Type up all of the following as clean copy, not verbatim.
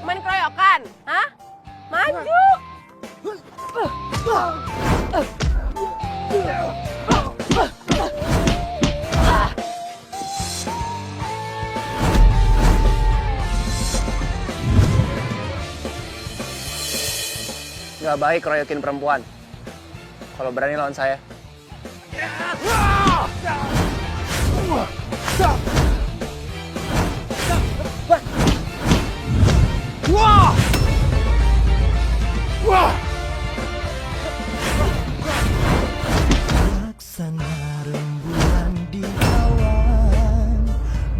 Main keroyokan, hah? Maju! Nggak baik keroyokin perempuan. Kalau berani lawan saya. Laksana rembulan di awan,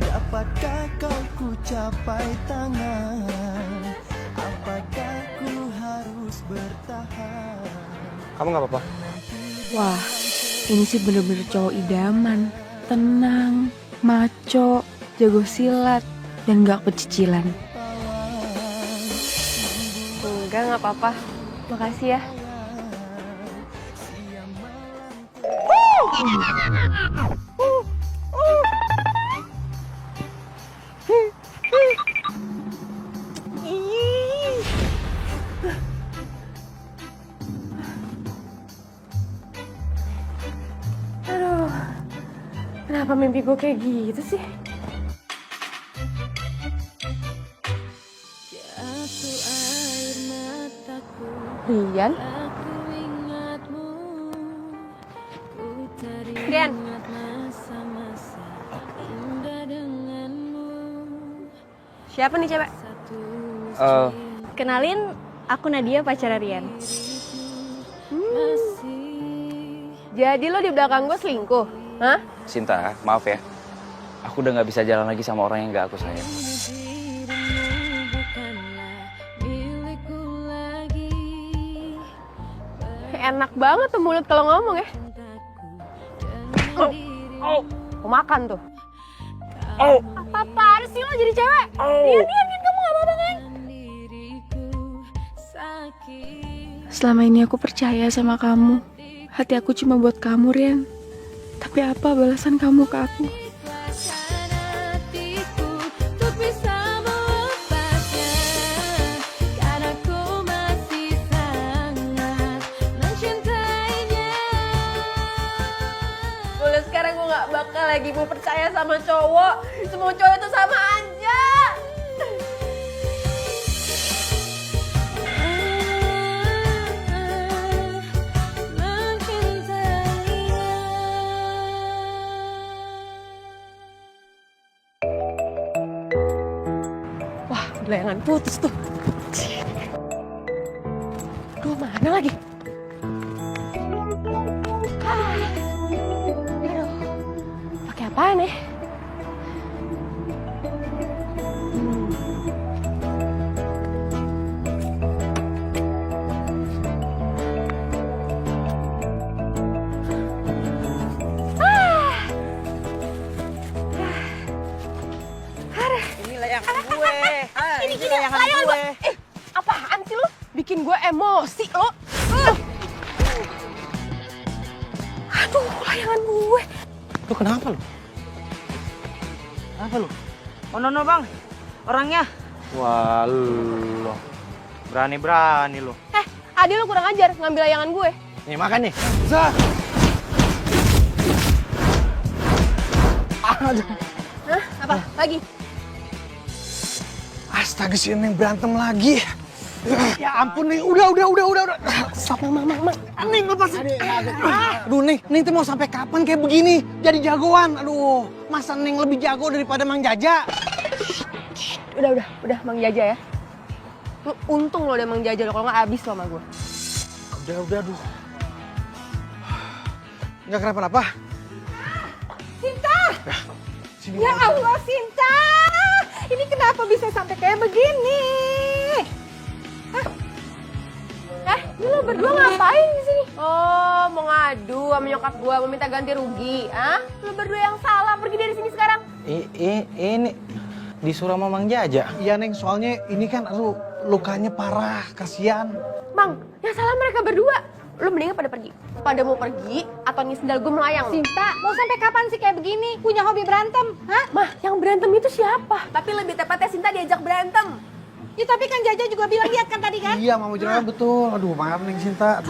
dapatkah kau ku capai tangan? Apakah ku harus bertahan? Kamu nggak apa-apa? Wah, ini sih bener-bener cowok idaman. Tenang, maco, jago silat, dan gak pecicilan. Enggak, nggak apa-apa. Makasih ya. Aduh, kenapa mimpi gue kayak gitu sih? Rian? Rian? Siapa nih cewek? Kenalin, aku Nadia, pacar Rian. Jadi lo di belakang gue selingkuh? Hah? Sinta, maaf ya. Aku udah gak bisa jalan lagi sama orang yang gak aku sayang. Enak banget tuh mulut kalau ngomong ya. Mau makan tuh. Apa-apaan sih lo jadi cewek? Rian, kamu gak apa-apa kan? Selama ini aku percaya sama kamu. Hati aku cuma buat kamu, Rian. Tapi apa balasan kamu ke aku? Mulai sekarang gue gak bakal lagi mau percaya sama cowok. Semua cowok itu sama aja. Wah, layangan putus tuh. Aduh, mana lagi? Aduh, pakai apaan nih? Ini layangan gue. Ini layangan gue. Apaan sih lo? Bikin gue emosi lo. Aduh, layangan gue. Lu kenapa lu? Apa lu? Oh no bang, orangnya. Wah, lo. Berani-berani lo. Adi lo kurang ajar ngambil layangan gue. Nih makan nih. Zah. Hah? Apa? Lagi? Astaga, si Neng berantem lagi. Ya ampun nih, udah. Stop, Mang. Neng lepasin. Aduh, Neng tuh mau sampai kapan kayak begini? Jadi jagoan. Aduh, masa Neng lebih jago daripada Mang Jaja? Udah, Mang Jaja ya. Lu untung lo udah Mang Jaja lo, kalau nggak abis lo sama gue. Udah, aduh. Nggak kenapa-napa. Sinta! Ya Allah, Sinta! Ini kenapa bisa sampai kayak begini? Hah? Ini lo berdua ngapain di sini? Oh, mau ngadu sama nyokap gue, mau minta ganti rugi, ah? Lo berdua yang salah, pergi dari sini sekarang. Ini disuruh sama Mang Jaja. Iya, Neng, soalnya ini kan lukanya parah, kasihan. Mang, yang salah mereka berdua. lu mendingan pada pergi. Pada mau pergi atau nih sendal gue melayang. Sinta, mau sampai kapan sih kayak begini? Punya hobi berantem? Hah? Mah, yang berantem itu siapa? Tapi lebih tepatnya Sinta diajak berantem. Ya tapi kan Jaja juga bilang lihat kan tadi kan? Iya, Mama Juragan betul. Aduh, maaf Neng Sinta.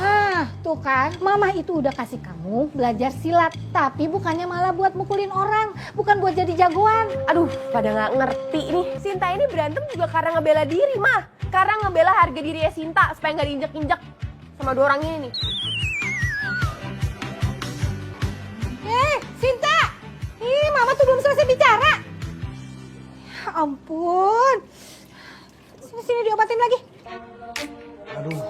Tuh kan, Mama itu udah kasih kamu belajar silat. Tapi bukannya malah buat mukulin orang. Bukan buat jadi jagoan. Aduh, pada nggak ngerti nih. Sinta ini berantem juga karena ngebela diri, Mah. Karena ngebela harga dirinya Sinta supaya nggak diinjek-injek sama dua orang ini nih. Sinta! Ih, Mama tuh belum selesai bicara. Ya ampun. Sini diobatin lagi. Aduh,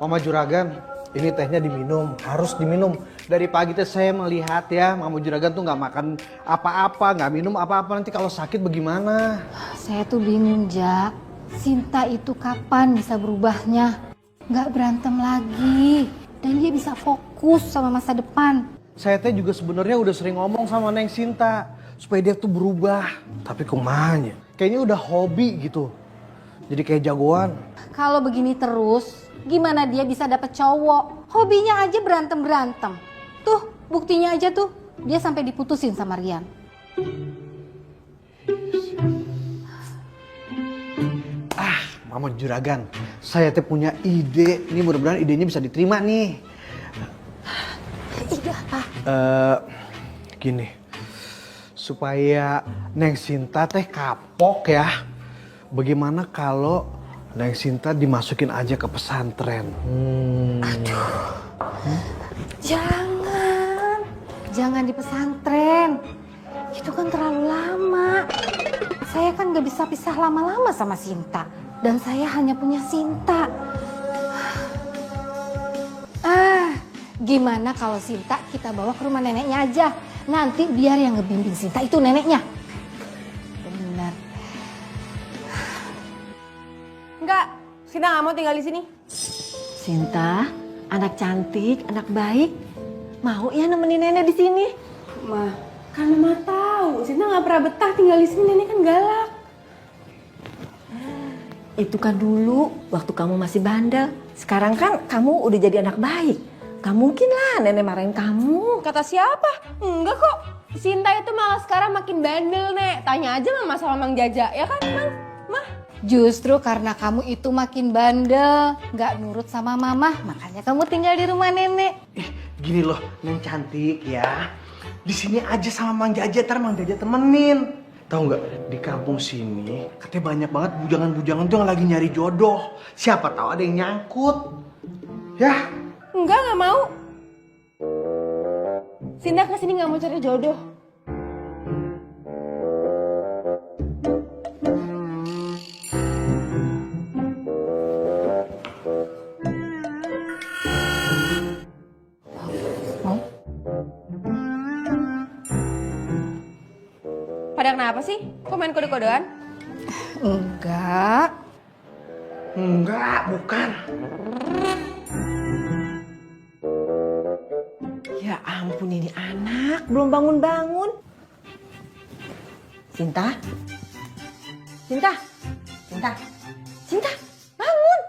Mama Juragan, ini tehnya diminum, harus diminum. Dari pagi teh saya melihat ya, Mama Juragan tuh nggak makan apa-apa, nggak minum apa-apa. Nanti kalau sakit bagaimana? Saya tuh bingung, Jak. Sinta itu kapan bisa berubahnya? Nggak berantem lagi. Dan dia bisa fokus sama masa depan. Saya teh juga sebenarnya udah sering ngomong sama Neng Sinta supaya dia tuh berubah. Tapi kumanya, kayaknya udah hobi gitu. Jadi kayak jagoan. Kalau begini terus, gimana dia bisa dapet cowok? Hobinya aja berantem-berantem. Tuh, buktinya aja tuh. Dia sampai diputusin sama Rian. Mama Juragan, saya teh punya ide. Ini mudah-mudahan idenya bisa diterima nih. Ide apa? Gini, supaya Neng Sinta teh kapok ya. Bagaimana kalau Neng Sinta dimasukin aja ke pesantren? Jangan di pesantren. Itu kan terlalu lama. Saya kan gak bisa pisah lama-lama sama Sinta. Dan saya hanya punya Sinta. Gimana kalau Sinta kita bawa ke rumah neneknya aja. Nanti biar yang ngebimbing Sinta itu neneknya. Benar. Enggak, Sinta nggak mau tinggal di sini. Sinta, anak cantik, anak baik, mau ya nemenin nenek di sini? Ma, kan Mama tahu Sinta nggak pernah betah tinggal di sini, nenek kan galak. Itu kan dulu waktu kamu masih bandel. Sekarang kan kamu udah jadi anak baik. Gak mungkin lah nenek marahin kamu. Kata siapa? Enggak kok. Sinta itu malah sekarang makin bandel, Nek. Tanya aja Mama sama Mang Jaja, ya kan, Mang? Mah? Justru karena kamu itu makin bandel, gak nurut sama Mama, makanya kamu tinggal di rumah nenek. Gini loh, Neng cantik ya. Di sini aja sama Mang Jaja, ntar Mang Jaja temenin. Tahu nggak, di kampung sini katanya banyak banget bujangan-bujangan tuh yang lagi nyari jodoh. Siapa tahu ada yang nyangkut. Ya. Enggak mau. Sinta kesini nggak mau cari jodoh. Pada kenapa sih? Kok main kode-kodean? Enggak. Enggak, bukan. Ya ampun ini anak, belum bangun-bangun. Sinta? Sinta? Sinta? Sinta? Bangun!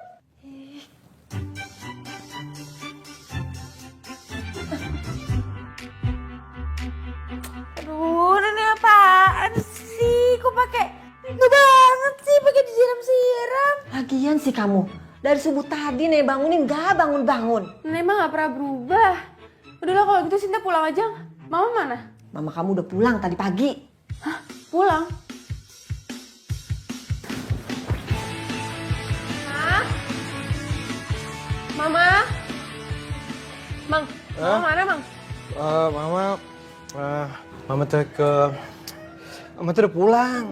Aduh, ini apaan sih? Kok pakai nggak banget sih pakai disiram-siram? Lagian sih kamu, dari subuh tadi nih bangunin gak bangun-bangun. Nenek mah nggak pernah berubah. Udahlah kalau gitu Sinta pulang aja. Mama mana? Mama kamu udah pulang tadi pagi. Hah? Pulang? Hah? Mama? Mang, Mama mana, Mang? Mama tuh udah pulang.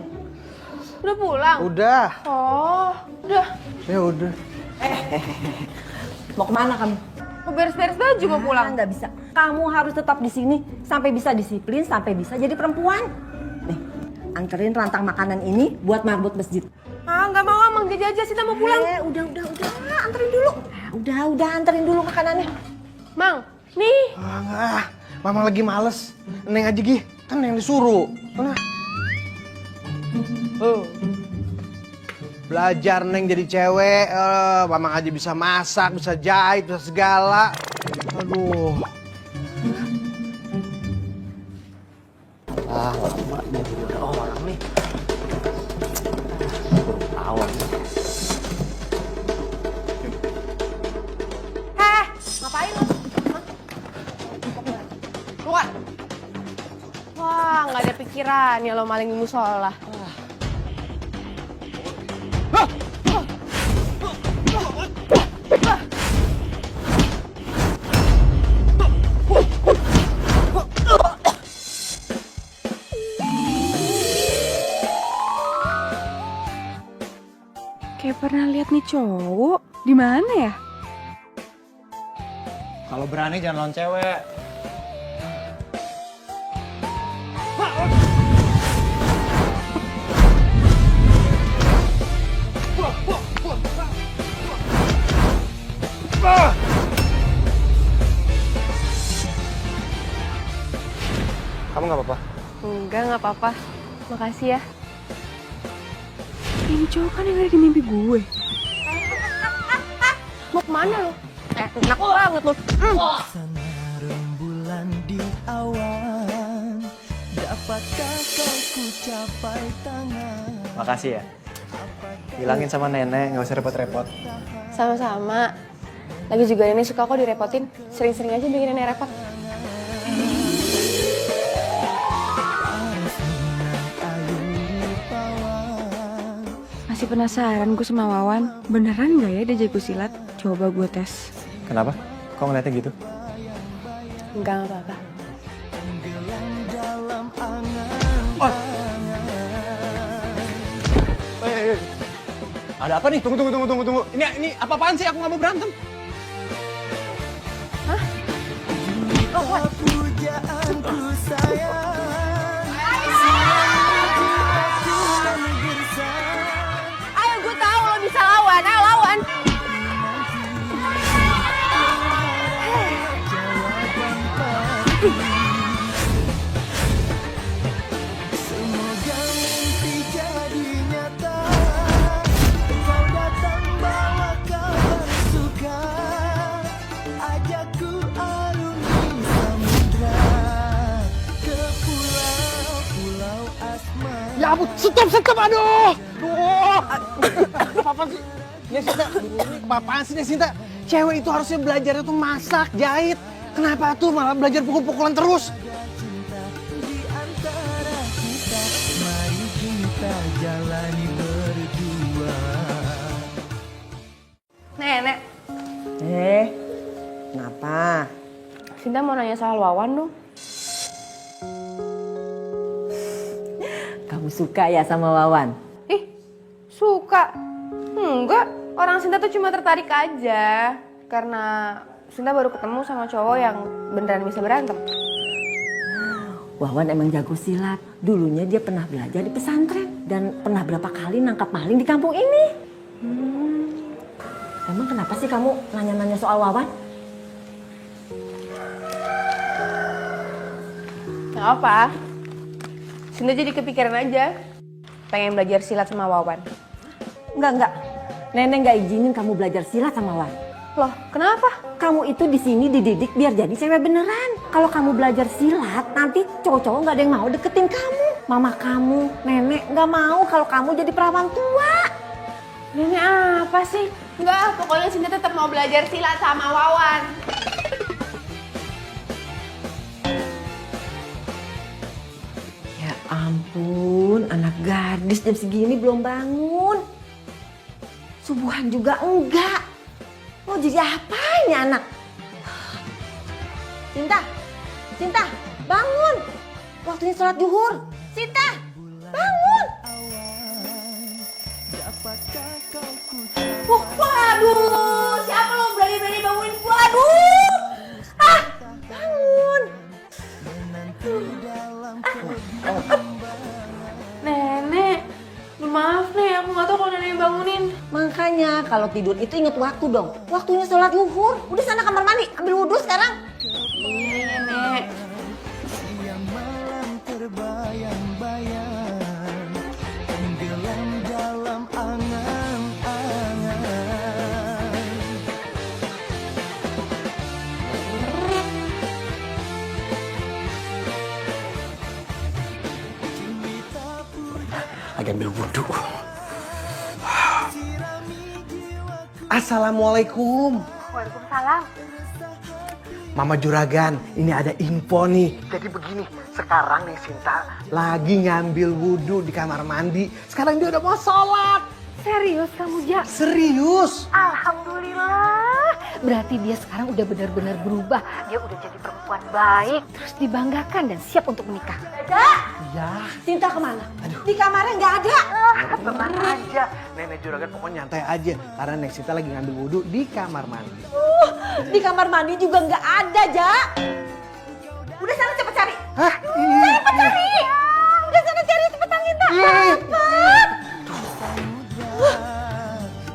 Udah pulang? Udah. Oh, udah. Ya udah. Mau kemana kamu? Mau beres-beres baju mau pulang. Nggak bisa. Kamu harus tetap di sini sampai bisa disiplin, sampai bisa jadi perempuan. Nih, anterin rantang makanan ini buat marbot masjid. Ah, nggak mau, Mang Jaja, Sinta mau pulang. Udah, anterin dulu. Udah, anterin dulu makanannya. Mang, nih. Enggak, Mama lagi males. Neng aja Gi, kan yang disuruh. Mana? Belajar Neng jadi cewek, Mamang aja bisa masak, bisa jahit, bisa segala. Aduh. Ah, lama nih udah orang nih. Awas. Heh, ngapain lo? Keluar. Wah, nggak ada pikiran ya lo maling di musola. Kayak pernah lihat nih cowok. Di mana ya? Kalau berani jangan lawan cewek. Kamu nggak apa-apa? Enggak, nggak apa-apa. Makasih ya. Ini cowok kan yang ada di mimpi gue. Mau kemana lo? Enak banget lo. Sana rembulan di awan, dapatkah kau ku capai tangan? Makasih ya. Bilangin sama nenek, nggak usah repot-repot. Sama-sama. Lagi juga nenek suka kok direpotin. Sering-sering aja bikin nenek repot. Masih penasaran gue sama Wawan. Beneran gak ya dia jago silat? Coba gue tes. Kenapa? Kok ngeliatnya gitu? Enggak apa-apa. Ada apa nih? Tunggu. Ini apa-apaan sih? Aku nggak mau berantem. Pujaanku sayang. Ayo, gue tahu lo bisa lawan. Ayo lawan. Semoga mimpi jadi nyata. Kau datang bawa kabar suka. Ajakku arungi samudra ke pulau-pulau asmara. Ya ampun, stop, aduh. Apa sih? Ya Sinta, apaan sih Sinta? Cewek itu harusnya belajarnya tuh masak, jahit. Kenapa tuh malah belajar pukul-pukulan terus? Di antara kita, mari kita jalani berdua. Nenek, Kenapa? Sinta mau nanya soal Wawan dong. Kamu suka ya sama Wawan? Ih, suka? Enggak, orang Sinta tuh cuma tertarik aja. Karena Sinta baru ketemu sama cowok yang beneran bisa berantem. Wawan emang jago silat. Dulunya dia pernah belajar di pesantren. Dan pernah berapa kali nangkap maling di kampung ini. Emang kenapa sih kamu nanya-nanya soal Wawan? Gak apa. Sinta jadi kepikiran aja. Pengen belajar silat sama Wawan. Enggak. Nenek nggak izinin kamu belajar silat sama Wawan. Loh, kenapa? Kamu itu di sini dididik biar jadi cewek beneran. Kalau kamu belajar silat, nanti cowok-cowok nggak ada yang mau deketin kamu. Mama kamu, nenek nggak mau kalau kamu jadi perawan tua. Nenek apa sih? Enggak, pokoknya Sinta tetap mau belajar silat sama Wawan. Ya ampun, anak gadis jam segini belum bangun. Subuhan juga enggak. Mau jadi apa ini anak? Sinta, bangun. Waktunya sholat zuhur. Sinta, bangun. Waduh, siapa lo berani-berani bangunin gua? Aduh. Bangun. Nenek, maaf nih, aku nggak tahu kalau nenek bangunin. Makanya kalau tidur itu inget waktu dong. Waktunya sholat zuhur. Udah sana kamar mandi, ambil wudhu sekarang. Iya, Nenek. Siang malam terbayang-bayang, tenggelam dalam angan. lagi ambil wudhu. Assalamualaikum. Waalaikumsalam. Mama Juragan, ini ada info nih. Jadi begini, sekarang nih Sinta lagi ngambil wudhu di kamar mandi. Sekarang dia udah mau sholat. Serius kamu, Ja? Serius? Alhamdulillah. Berarti dia sekarang udah benar-benar berubah. Dia udah jadi perempuan baik, terus dibanggakan dan siap untuk menikah. Ya. Sinta kemana? Di kamarnya nggak ada. Tenang aja. Nenek Juragan pokoknya nyantai aja. Karena Nek Sinta lagi ngambil wudhu di kamar mandi. Di kamar mandi juga nggak ada, Ja. Udah sana cepet cari. Hah? Cepet cari. Udah sana cari cepetan, Sinta. Cepet.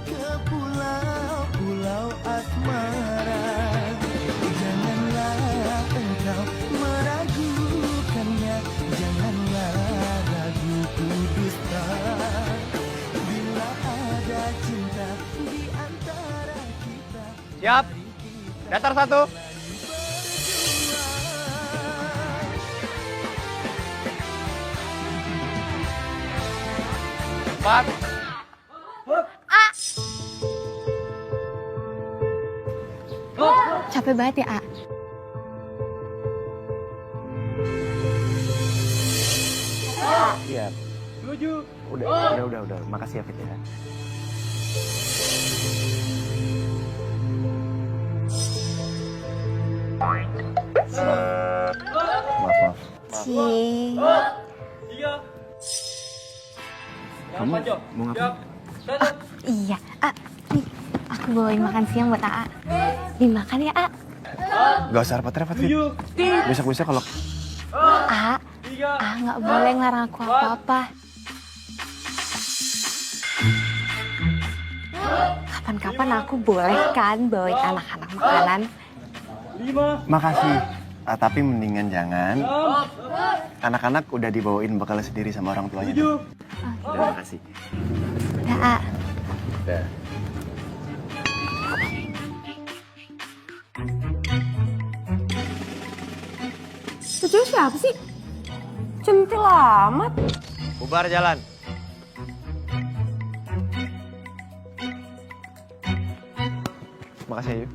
Ke pulau-pulau asmara, janganlah engkau meragukannya, janganlah ragu dusta. Bila ada cinta di antara kita. Siap. Datar 1. Empat. Capek banget ya, A? Siap. Udah. Makasih ya, Fit ya. Maaf. Kamu mau ngapain? Iya, A. Nih, aku bawain makan siang buat A. Dimakan ya, A. Gak usah repot-repot, Fit. Besok-besok kalau... A nggak boleh ngelarang aku apa-apa. Kapan-kapan aku boleh kan bawain anak-anak makanan. Makasih. Tapi mendingan jangan. Anak-anak udah dibawain bekal sendiri sama orang tuanya. Terima kasih. Ya, A. Udah. Itu siapa sih? Centil amat. Bubar jalan. Makasih ya, Yu.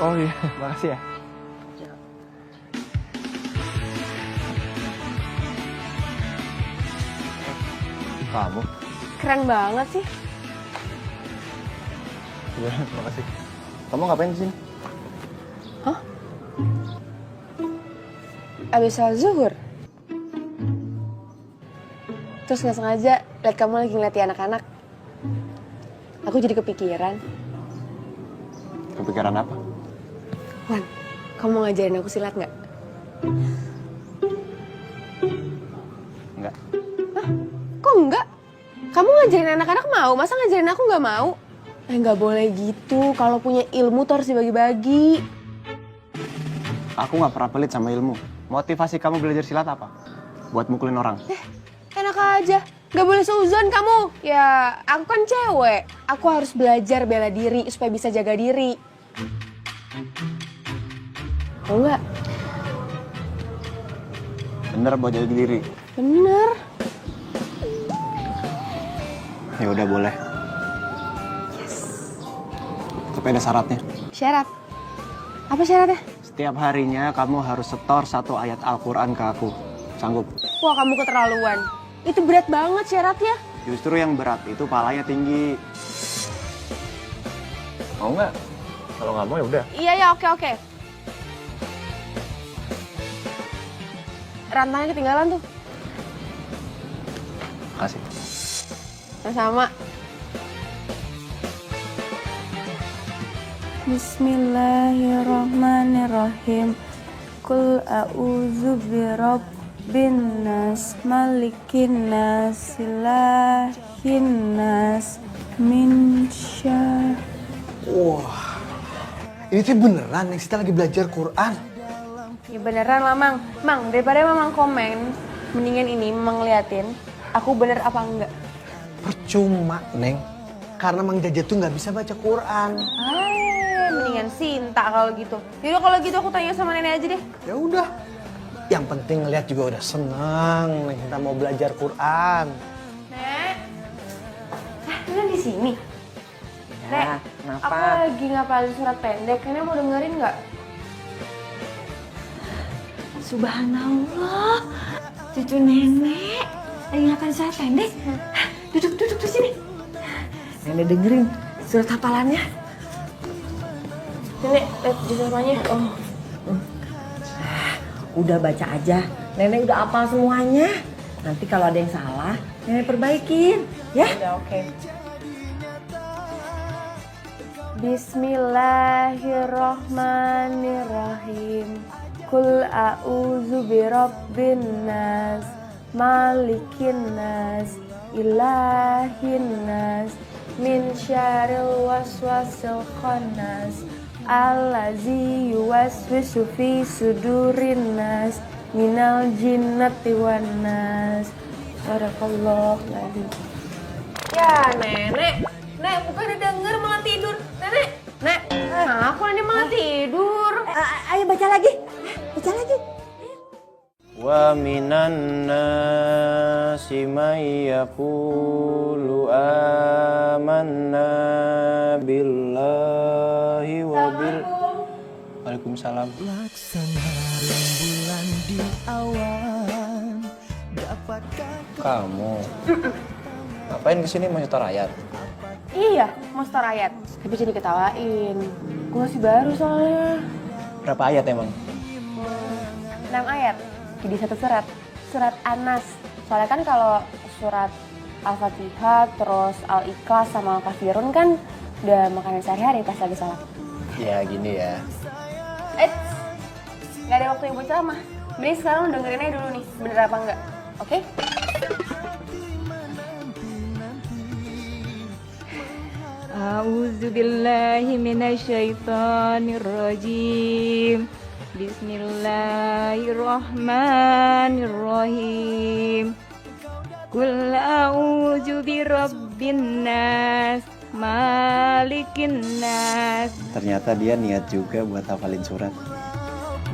Oh iya, makasih ya. Kamu? Keren banget sih. Iya, makasih. Kamu ngapain di sini? Abis sholat zuhur. Terus nggak sengaja liat kamu lagi ngeliatin anak-anak. Aku jadi kepikiran. Kepikiran apa? Wan, kamu mau ngajarin aku silat nggak? Enggak. Kok enggak? Kamu ngajarin anak-anak mau, masa ngajarin aku nggak mau? Nggak boleh gitu, kalau punya ilmu tuh harus dibagi-bagi. Aku nggak pernah pelit sama ilmu. Motivasi kamu belajar silat apa? Buat mukulin orang. Enak aja, nggak boleh seuzon kamu. Ya, aku kan cewek, aku harus belajar bela diri supaya bisa jaga diri. Mau nggak? Bener buat jaga diri. Bener. Ya udah boleh. Tapi ada syaratnya. Syarat? Apa syaratnya? Setiap harinya kamu harus setor 1 ayat Al-Quran ke aku. Sanggup? Wah, kamu keterlaluan. Itu berat banget syaratnya. Justru yang berat itu palanya tinggi. Mau nggak? Kalau nggak mau ya udah. Iya, ya, oke. Rantangnya ketinggalan tuh. Makasih. Sama. Bismillahirrahmanirrahim. Qul a'udzu birabbin nas, malikin nas, ilahin nas, min syarr. Wah, ini tuh beneran Nek Sinta lagi belajar Quran. Ya beneran lah, Mang. Mang, daripada Mamang komen, mendingan ini Mamang ngeliatin aku bener apa enggak. Percuma, Neng. Karena Mang Jaja tuh nggak bisa baca Quran. Mendingan mendingan Sinta kalau gitu. Yaudah kalau gitu aku tanya sama nenek aja deh. Ya udah. Yang penting ngeliat juga udah senang. Neng Sinta mau belajar Quran. Nek. Nenek di sini. Ya, Nek, kenapa? aku lagi ngapalin surat pendek. Nenek mau dengerin nggak? Subhanallah, cucu nenek lagi ngapain surat pendek? Duduk di sini. Nenek dengerin surat hafalannya. Nenek, lihat di namanya. Oh. Udah baca aja, nenek udah hafal semuanya. Nanti kalau ada yang salah, nenek perbaikin, ya? Udah oke. Bismillahirrahmanirrahim. Kul a'udzu birabbin nas, malikin nas, ilahin nas, min syarril waswasil khannas, allazi yuwaswisu fi sudurin nas, minal jinnati wan nas. Barakallahu lazim. Ya nenek, nek bukannya denger malah tidur. Nek, aku ini malah tidur. Ayo baca lagi, baca lagi. Wa minan nasi may yaqulu amanna billahi wa bil. Waalaikumsalam. Laksana rembulan di awan. Dapatkah Kamu ngapain kesini mau nyetor ayat? Iya, mau setor ayat. Tapi jadi ketawain. Gue masih baru soalnya. Berapa ayat emang? 6 ayat. Jadi satu surat. Surat Anas. Soalnya kan kalau surat Al-Fatihah, terus Al-Ikhlas sama Al-Kafirun kan udah makanan sehari-hari pas lagi sholat. Ya gini ya. Gak ada waktu yang buat ceramah. Mending sekarang lu dengerin aja dulu nih, bener apa enggak. Oke? A'udzu billahi minasyaitonir rajim. Bismillahirrahmanirrahim. Qul a'udzu birabbin nas, malikin nas. Ternyata dia niat juga buat hafalin surat.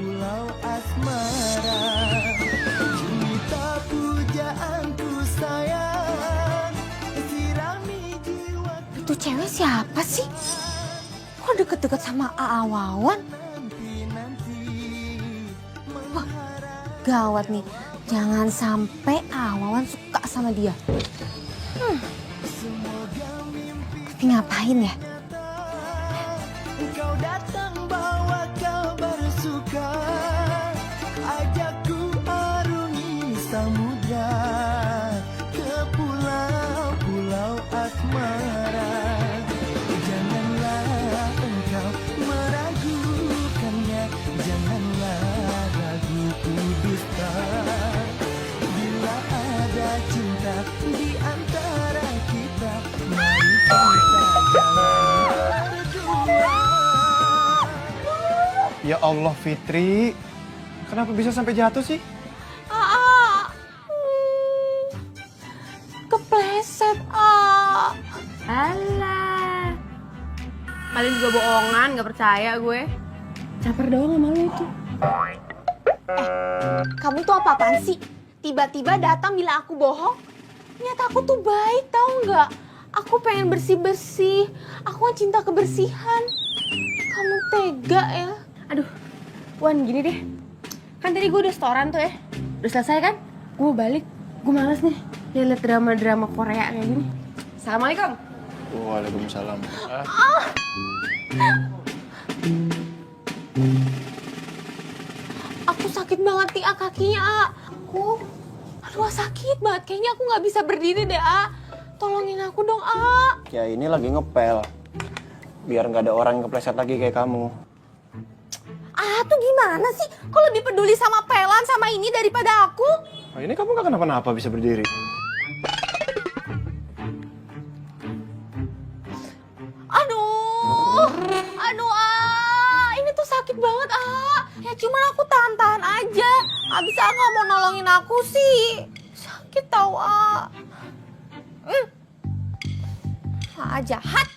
pulau asmara, cinta pujaanku sayang, sirami jiwa. Itu cewek siapa sih? Kok deket-deket sama Aa Wawan? Wah, gawat nih. Jangan sampai Aa Wawan suka sama dia. Tapi ngapain ya? Engkau datang bawa kabar suka, ajakku arungi samudra ke pulau-pulau asmara. Janganlah engkau meragukannya, janganlah ragu ku dusta. Bila ada cinta di antara kita, mari kita jalan berdua. Ya Allah Fitri, kenapa bisa sampai jatuh sih? Kepleset, Alah. Paling juga bohongan, gak percaya gue. Caper doang sama lu itu. kamu tuh apa-apaan sih? Tiba-tiba datang bilang aku bohong? Nyata aku tuh baik, tau nggak? Aku pengen bersih-bersih. Aku kan cinta kebersihan. Kamu tega ya? Aduh, Wan gini deh. Kan tadi gue udah setoran tuh ya. Udah selesai kan? Gue balik. Gue males nih liat drama-drama Korea kayak gini. Assalamualaikum. Waalaikumsalam. Aku sakit banget nih kakinya, A. Aduh sakit banget. Kayaknya aku nggak bisa berdiri deh, A. Tolongin aku dong, A. Ya ini lagi ngepel. Biar nggak ada orang yang kepleset lagi kayak kamu. Tuh gimana sih? Kok lebih peduli sama pelan sama ini daripada aku? Nah, ini kamu nggak kenapa-napa bisa berdiri. Aduh, ini tuh sakit banget, Ya cuman aku tahan-tahan aja. Abis nggak mau nolongin aku sih. Sakit tau, jahat.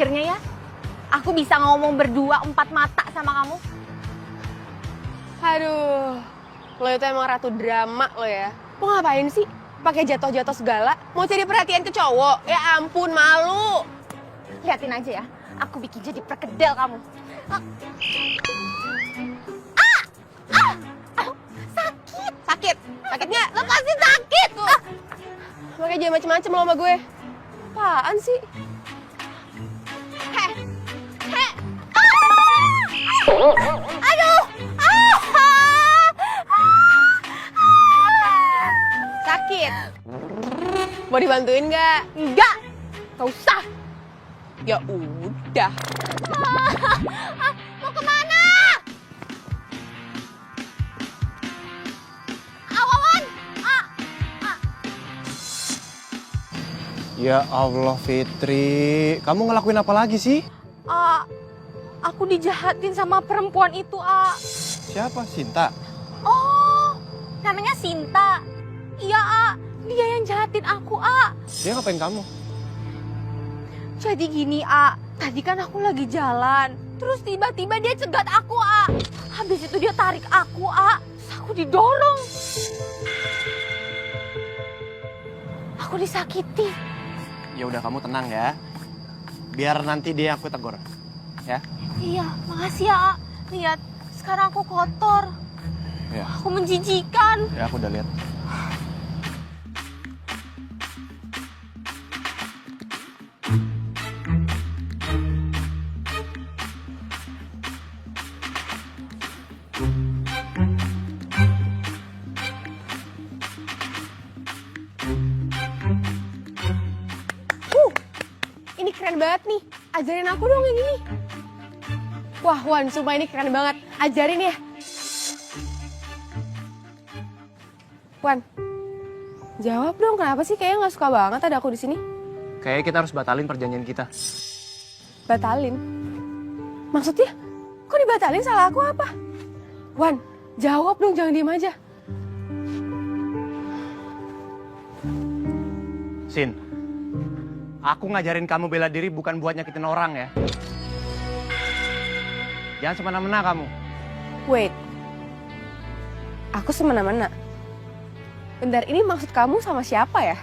akhirnya ya aku bisa ngomong berdua 4 mata sama kamu. Aduh, lo itu emang ratu drama lo ya. Lo ngapain sih? Pakai jatuh-jatuh segala? Mau cari perhatian ke cowok? Ya ampun, malu. Liatin aja ya, aku bikin jadi perkedel kamu. Sakit. Sakit? Sakit nggak? Lepasin sakit! Lo kayak jangan macem-macem lo sama gue. Apaan sih? Aduh! Sakit? Mau dibantuin nggak? Enggak! Nggak usah. Ya udah. Mau kemana? Awawan! Ya Allah Fitri, kamu ngelakuin apa lagi sih? Aku dijahatin sama perempuan itu, Siapa? Sinta? Oh, namanya Sinta. Iya, dia yang jahatin aku, Dia ngapain kamu? Jadi gini, tadi kan aku lagi jalan. Terus tiba-tiba dia cegat aku, Habis itu dia tarik aku, Terus aku didorong. Aku disakiti. Ya udah kamu tenang ya. Biar nanti dia aku tegur. Ya? Iya, makasih ya, Lihat, sekarang aku kotor. Ya. Aku menjijikan. Ya aku udah lihat. Ini keren banget nih. Ajarin aku dong yang ini. Wah, Wan, sumpah ini keren banget. Ajarin ya. Wan, jawab dong. Kenapa sih kayaknya nggak suka banget ada aku di sini? Kayaknya kita harus batalin perjanjian kita. Batalin? Maksudnya? Kok dibatalin, salah aku apa? Wan, jawab dong, jangan diem aja. Sin, aku ngajarin kamu bela diri bukan buat nyakitin orang ya. Jangan semena-mena kamu. Wait, aku semena-mena? Bentar, ini maksud kamu sama siapa ya?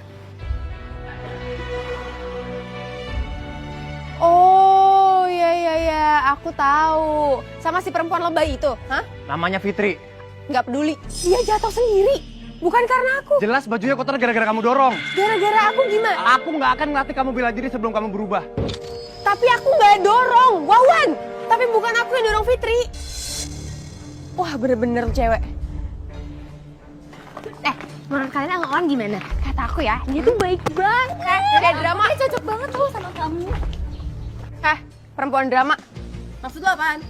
Oh, ya, aku tahu. Sama si perempuan lebay itu, hah? Namanya Fitri. Nggak peduli. Dia jatuh sendiri, bukan karena aku. Jelas bajunya kotor gara-gara kamu dorong. Gara-gara aku gimana? Aku nggak akan ngelatih kamu bela diri sebelum kamu berubah. Tapi aku nggak dorong, Wawan. Tapi bukan aku yang dorong Fitri. Wah, bener-bener cewek. Menurut kalian Awawan gimana? Kata aku ya, dia tuh baik banget. Kayak drama. Dia cocok banget tuh sama kamu. Perempuan drama. Maksud lo apaan?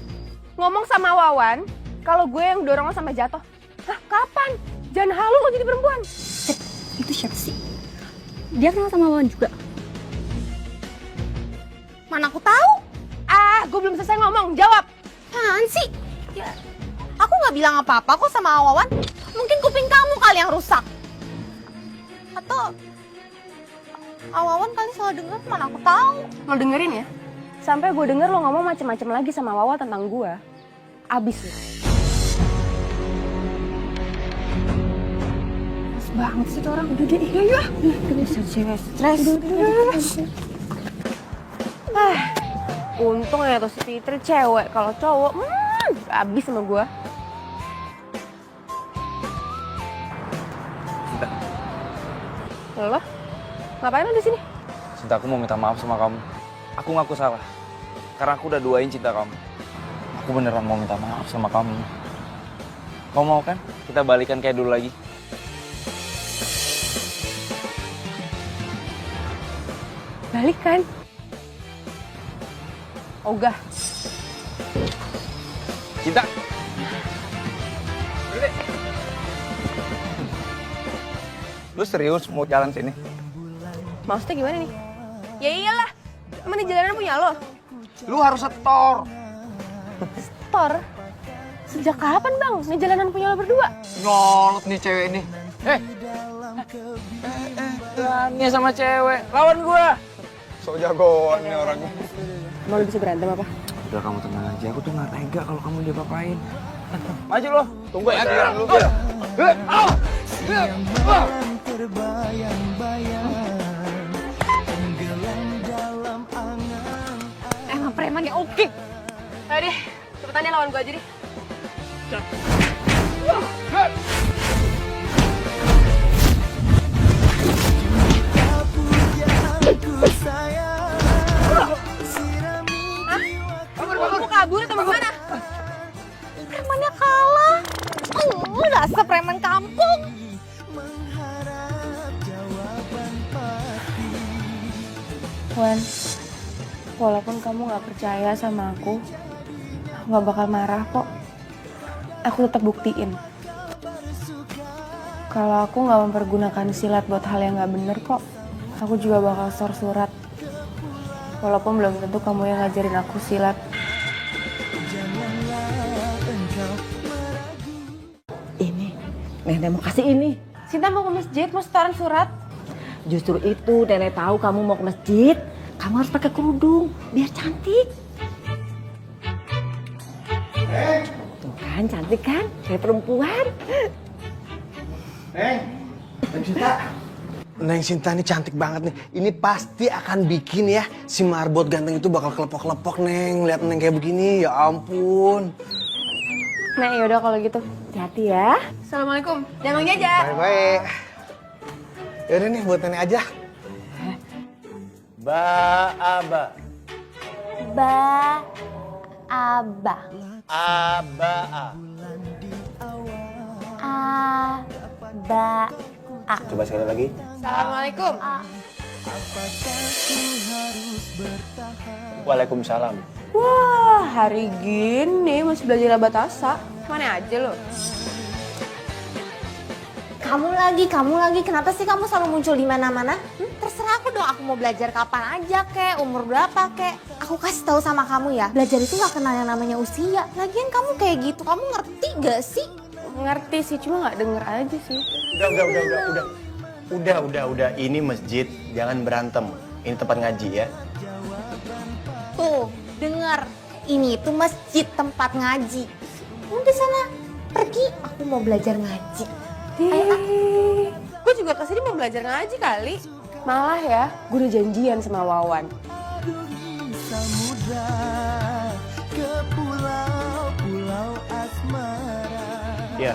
Ngomong sama Wawan, kalau gue yang dorong lo sampai jatuh. Hah, kapan? Jangan halu lo jadi perempuan. Itu siapa sih? Dia kenal sama Wawan juga. Mana aku tahu? Gue belum selesai ngomong. Jawab. Apaan sih? Ya, aku nggak bilang apa-apa kok sama Awawan. Mungkin kuping kamu kali yang rusak. Atau Awawan kali salah dengar, mana aku tahu. Lo dengerin ya. Sampai gue denger lo ngomong macem-macem lagi sama Wawa tentang gue. Abis lo. Mas banget sih tuh orang. Udah deh. Ya. Udah cewek stres. Untung ya tuh si Fitri cewek. Kalau cowok, abis sama gue. Cinta. Lo? Ngapain lo di sini? Cinta, aku mau minta maaf sama kamu. Aku ngaku salah. Karena aku udah duain cinta kamu. Aku beneran mau minta maaf sama kamu. Kamu mau kan? Kita balikan kayak dulu lagi. Balikan. Ogah. Cinta. Udah. Lu serius mau jalan sini? Maksudnya gimana nih? Ya iyalah. Emang di jalanan punya lo? Lu harus setor. Setor? Sejak kapan bang? Nih jalanan punya lo berdua? Nyolot nih cewek ini. Berani sama cewek. Lawan gua. So jagoan nih orangnya. Mau lu bisa berantem apa? Udah kamu tenang aja, aku tuh nggak tega kalau kamu diapa-apain. Maju lo. Tunggu ya, giliran lu. Siang malam terbayang-bayang, tenggelam dalam angan. Emang preman ya oke. Ayo deh, cepetannya lawan gue aja deh. Pujaanku sayang, sirami Mau kabur atau gimana? Premannya kalah. Dasar preman kampung. mengharap jawaban pasti. Wan, walaupun kamu gak percaya sama aku gak bakal marah kok. Aku tetap buktiin. Kalau aku gak mempergunakan silat buat hal yang gak bener kok, aku juga bakal store surat. Walaupun belum tentu kamu yang ngajarin aku silat. Ini, nenek mau kasih ini. Sinta mau ke masjid, mau setoran surat. Justru itu nenek tahu kamu mau ke masjid. Kamu harus pakai kerudung biar cantik. Tuh kan cantik kan, kayak perempuan. Neng Sinta ini cantik banget nih. Ini pasti akan bikin ya si marbot ganteng itu bakal kelepok-kelepok, Neng. Lihat Neng kayak begini, ya ampun. Nah yaudah kalau gitu. Hati-hati ya. Assalamualaikum. Damang Jaja. Baik-baik. Yaudah nih buat nenek aja. Ba-aba. Aba. Aba-a. Aba. Coba sekali lagi. Assalamualaikum. Waalaikumsalam. Wah, hari gini masih belajar Abatasa. Mana aja lo? Kamu lagi. Kenapa sih kamu selalu muncul di mana-mana? Terserah aku dong, aku mau belajar kapan aja kek, umur berapa kek. Aku kasih tahu sama kamu ya, belajar itu gak kenal yang namanya usia. Lagian kamu kayak gitu, kamu ngerti gak sih? Ngerti sih, cuma nggak denger aja sih. Udah. Ini masjid, jangan berantem. Ini tempat ngaji ya. Tuh, denger. Ini tuh masjid tempat ngaji. Udah sana, pergi. Aku mau belajar ngaji. Gue juga kesini mau belajar ngaji kali. Malah ya, gue udah janjian sama Wawan. Samudra ke pulau-pulau asmara. Ya.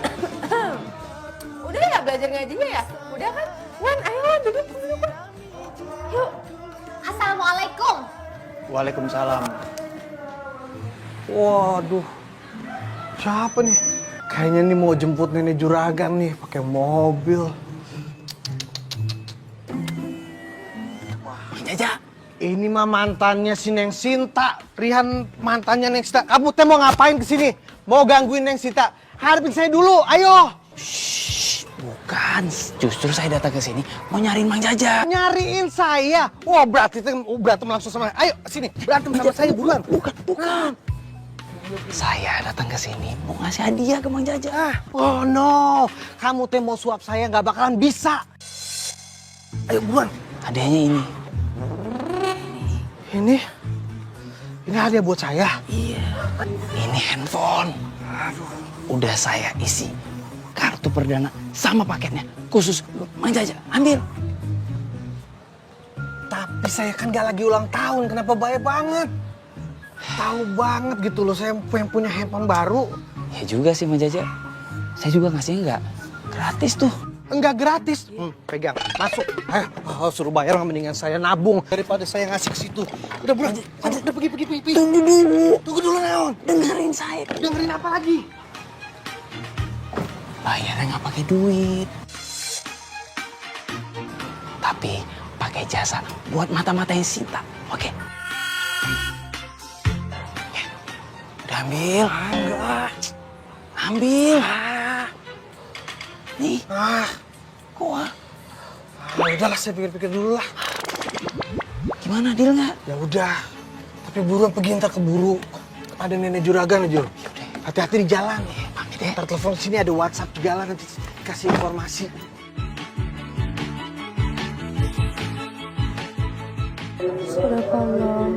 Udah ya belajar ngajinya ya? Udah kan? Wan, ayo duduk. Yuk. Assalamualaikum. Waalaikumsalam. Waduh. Siapa nih? Kayaknya nih mau jemput nenek juragan nih pakai mobil. Jaja. Ini mah mantannya si Neng Sinta. Rihan mantannya Neng Sinta. Kamu teh mau ngapain kesini? Mau gangguin Neng Sinta? Hadapin saya dulu, ayo. Bukan, justru saya datang ke sini mau nyariin Mang Jaja. Nyariin saya? Wah berarti berantem langsung sama. Ayo sini, berantem sama saya buruan. Bukan. Saya datang ke sini mau ngasih hadiah ke Mang Jaja. Oh no, kamu teh mau suap saya nggak bakalan bisa. Ayo buruan. Hadiahnya ini. Ini hadiah buat saya. Iya. Ini handphone. Udah saya isi kartu perdana sama paketnya khusus Mang Jaja. Ambil. Tapi saya kan gak lagi ulang tahun, kenapa bayar banget? Tahu banget gitu loh, saya yang punya handphone baru. Ya juga sih Mang Jaja. Saya juga ngasihnya nggak gratis tuh. Enggak gratis. Pegang, masuk. Suruh bayar mendingan saya nabung daripada saya ngasih ke situ. Udah buruan, udah pergi. Tunggu dulu Neon. Dengerin saya. Dengerin apa lagi? Bayarnya nggak pakai duit, tapi pakai jasa buat mata-matain Sinta. Oke? Ya. Udah ambil. Enggak. Ambil. Nih. Kok? Udahlah, saya pikir-pikir dulu lah. Gimana, deal nggak? Ya udah. Tapi buruan pergi, ntar keburu. Ada nenek juragan aja. Hati-hati di jalan. Pamit ya. Ntar telepon sini ada WhatsApp segala nanti kasih informasi. Sadaqallah.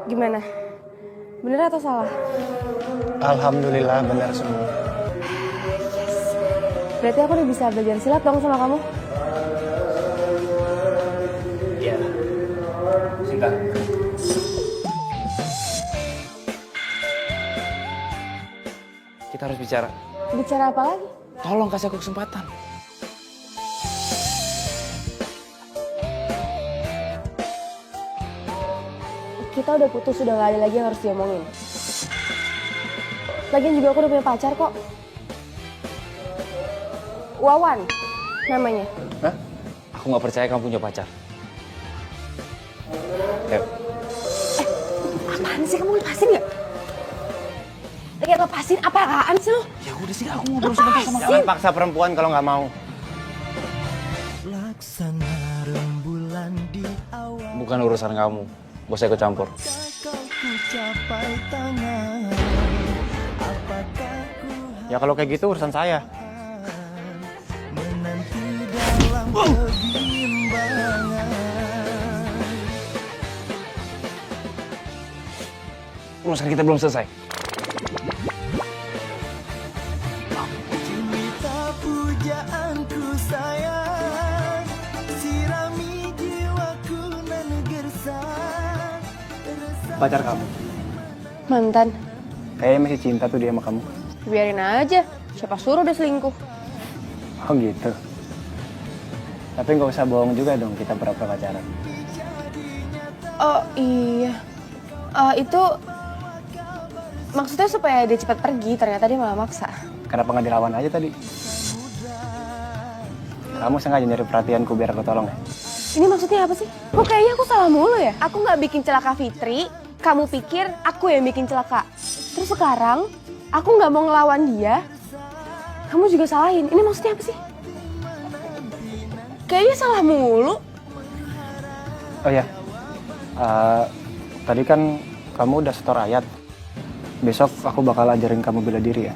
Gimana? Bener atau salah? Alhamdulillah benar semua. Berarti aku udah bisa belajar silat dong sama kamu? Iya. Sinta. Kita harus bicara. Bicara apa lagi? Tolong kasih aku kesempatan. Kita udah putus, udah gak ada lagi yang harus diomongin. Lagian juga aku udah punya pacar kok. Wawan namanya. Hah? Aku nggak percaya kamu punya pacar. Yuk. Apaan sih, kamu lepasin gak? Lagi lepasin apaan sih lo? Ya udah sih, aku ngobrol sebentar sama kamu. Jangan paksa perempuan kalau nggak mau. Laksana rembulan di awal Bukan urusan kamu. Gak usah ikut campur. kau ku capai tangan. Apakah ku Ya kalau kayak gitu urusan saya. menanti dalam kebimbangan? Urusan kita belum selesai. Cinta pujaanku sayang, sirami jiwaku nan gersang. Pacar kamu. Mantan. Kayaknya masih cinta tuh dia sama kamu. Biarin aja. Siapa suruh udah selingkuh? Oh gitu. Tapi nggak usah bohong juga dong kita pura-pura pacaran. Oh iya. Itu maksudnya supaya dia cepat pergi, ternyata dia malah maksa. Kenapa nggak dilawan aja tadi? Kamu sengaja nyari perhatianku biar aku tolong ya? Ini maksudnya apa sih? Kok kayaknya aku salah mulu ya? Aku nggak bikin celaka Fitri, kamu pikir aku yang bikin celaka. Terus sekarang, aku nggak mau ngelawan dia, kamu juga salahin. Ini maksudnya apa sih? Kayaknya salah mulu. Oh ya, tadi kan kamu udah setor ayat. Besok aku bakal ajarin kamu bela diri ya.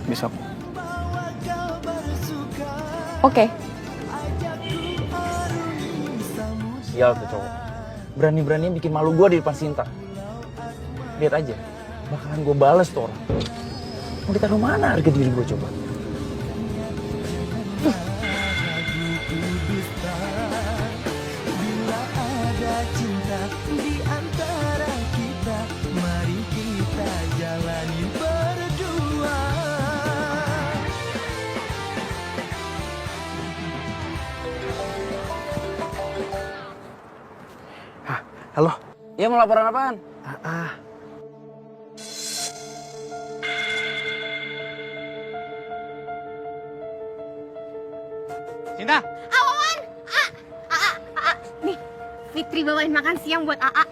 Besok. Oke. Sial tuh cowok. Berani-beraninya bikin malu gue di depan Sinta. Lihat aja, bakalan gue bales tuh orang. Mau ditaruh mana harga diri gue coba? Bila ada cinta di antara kita, mari kita jalani berdua. Halo? Iya, mau laporan apaan? Sinta! Nih, Fitri bawain makan siang buat AA.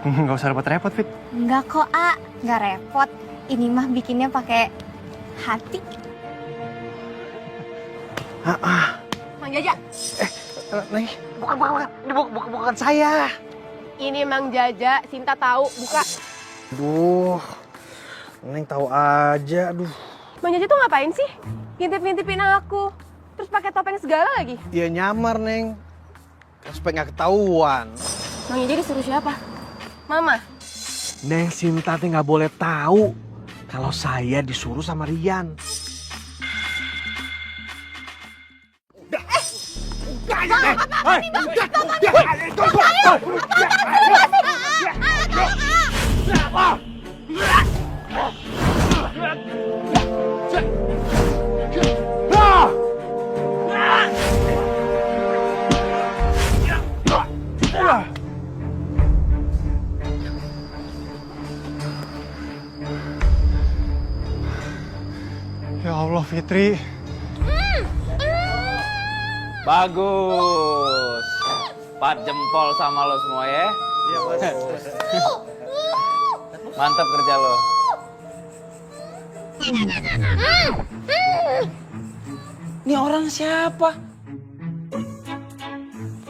Nggak usah repot-repot, Fit. Enggak kok, A. Nggak repot. Ini mah bikinnya pakai hati. Mang Jaja. Nih, bukan saya. Ini Mang Jaja, Sinta tahu, buka. Aduh, Neng tahu aja, aduh. Mang Jaja tuh ngapain sih? Ngintip-ngintipin aku. Terus pakai topeng segala lagi. Dia nyamar, Neng. Supaya nggak ketahuan. Mang Jaja disuruh siapa? Mama. Neng Sinta teh nggak boleh tahu kalau saya disuruh sama Rian. Ya Allah, Fitri. Bagus. 4 jempol sama lo semua ya. Iya, Bos. Mantap kerja lo. Ini orang siapa?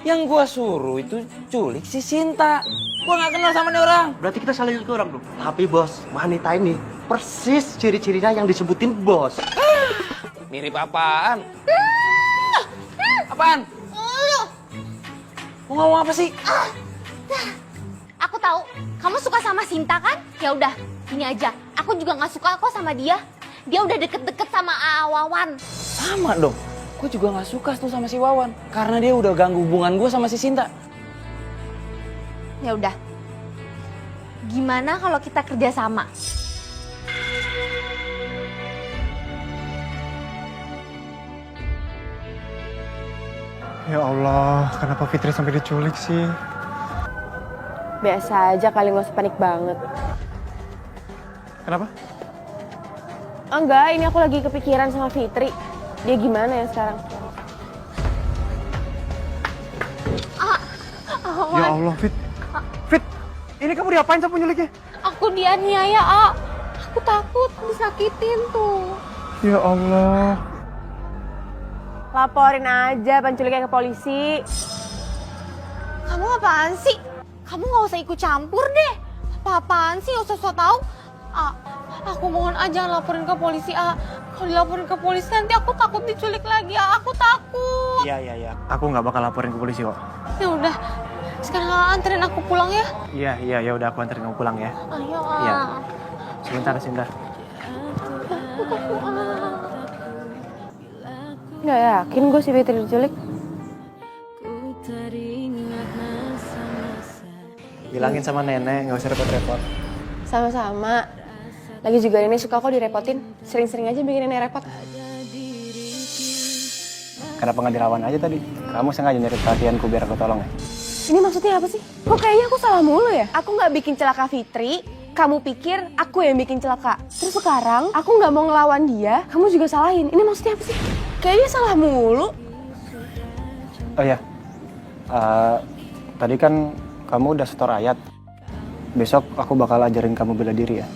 Yang gua suruh itu culik si Sinta. Gua nggak kenal sama nih orang. Berarti kita salah nyulik orang dong. Tapi bos, wanita ini persis ciri-cirinya yang disebutin bos. Mirip apaan? Apaan? Mau ngomong apa sih? Aku tahu kamu suka sama Sinta kan? Ya udah, gini aja. Aku juga nggak suka kok sama dia. Dia udah deket-deket sama Wawan. Sama dong. Gue juga nggak suka tuh sama si Wawan. Karena dia udah ganggu hubungan gue sama si Sinta. Ya udah. Gimana kalau kita kerja sama? Ya Allah, kenapa Fitri sampai diculik sih? Biasa aja kali, nggak usah panik banget. Kenapa? Enggak, ini aku lagi kepikiran sama Fitri. Dia gimana ya sekarang? Ya Allah, Fit. Fit, ini kamu diapain sama penculiknya? Aku dianiaya, A. Aku takut disakitin tuh. Ya Allah. Laporin aja penculiknya ke polisi. Kamu apaan sih? Kamu nggak usah ikut campur deh. Apa-apaan sih, gak usah so tau. A, aku mohon aja laporin ke polisi, A. Kalau dilaporin ke polisi nanti aku takut diculik lagi, A. Aku takut. Iya. Aku nggak bakal laporin ke polisi kok. Ya udah, sekarang A, anterin aku pulang ya. Iya, ya udah aku anterin kamu pulang ya. Ayo, A. Iya. Sebentar. Nggak yakin gue si Fitri diculik. Bilangin sama nenek, nggak usah repot-repot. Sama-sama. Lagi juga ini suka kok direpotin. Sering-sering aja bikin nenek repot. Kenapa nggak dilawan aja tadi? Kamu sengaja nyari perhatianku biar aku tolong ya? Ini maksudnya apa sih? Kok kayaknya aku salah mulu ya? Aku nggak bikin celaka Fitri, kamu pikir aku yang bikin celaka. Terus sekarang aku nggak mau ngelawan dia, kamu juga salahin. Ini maksudnya apa sih? Kayaknya salah mulu. Oh iya, tadi kan kamu udah setor ayat. Besok aku bakal ajarin kamu bela diri ya.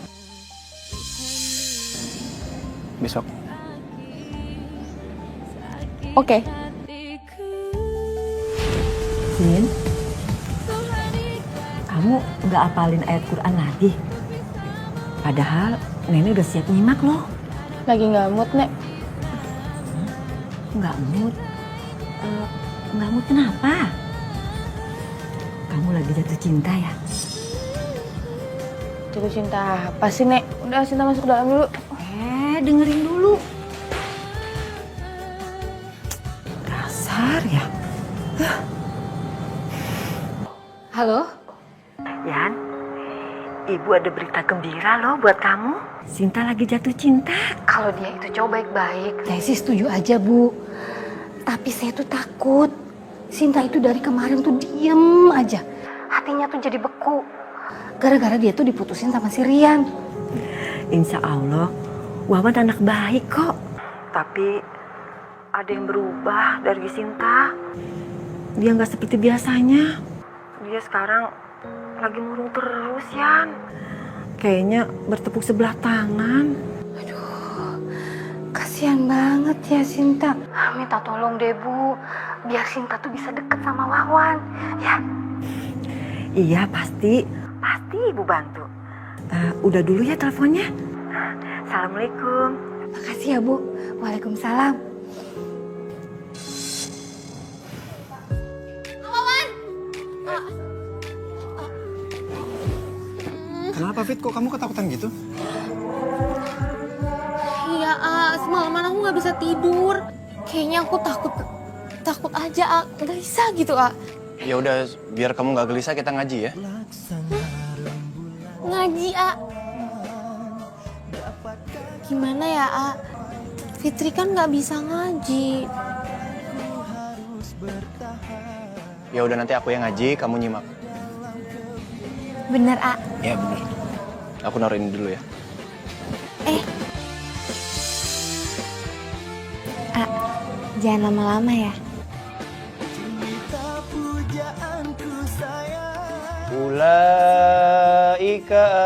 Besok. Oke. Sin, kamu nggak apalin ayat Quran lagi? Padahal nenek udah siap nyimak loh. Lagi nggak mood, Nek. Nggak mood? Nggak mood kenapa? Kamu lagi jatuh cinta ya? Jatuh cinta apa sih, Nek? Udah, Sinta masuk dalam dulu. Dengerin dulu. Dasar ya. Halo? Yan, Ibu ada berita gembira loh buat kamu. Sinta lagi jatuh cinta. Kalau dia itu cowok baik-baik, saya sih setuju aja, Bu. Tapi saya tuh takut. Sinta itu dari kemarin tuh diem aja. Hatinya tuh jadi beku. Gara-gara dia tuh diputusin sama si Rian. Insya Allah, Wawan anak baik kok. Tapi ada yang berubah dari Sinta. Dia nggak seperti biasanya. Dia sekarang lagi murung terus, Yan. Kayaknya bertepuk sebelah tangan. Kasihan banget ya Sinta. Minta tolong deh, Bu. Biar Sinta tuh bisa deket sama Wawan. Ya. Iya, pasti. Pasti Ibu bantu. Udah dulu ya teleponnya. Assalamualaikum. Makasih ya, Bu. Waalaikumsalam. Kenapa Fit? Kok kamu ketakutan gitu? Iya, A. Semalaman aku nggak bisa tidur. Kayaknya aku takut aja, A. Gelisah gitu, A. Ya udah, biar kamu nggak gelisah kita ngaji ya. Ngaji, A. Gimana ya, A? Fitri kan nggak bisa ngaji. Ya udah nanti aku yang ngaji, kamu nyimak. Bener, A. Ya bener. Aku naruh ini dulu ya. A, jangan lama-lama ya. Ulaika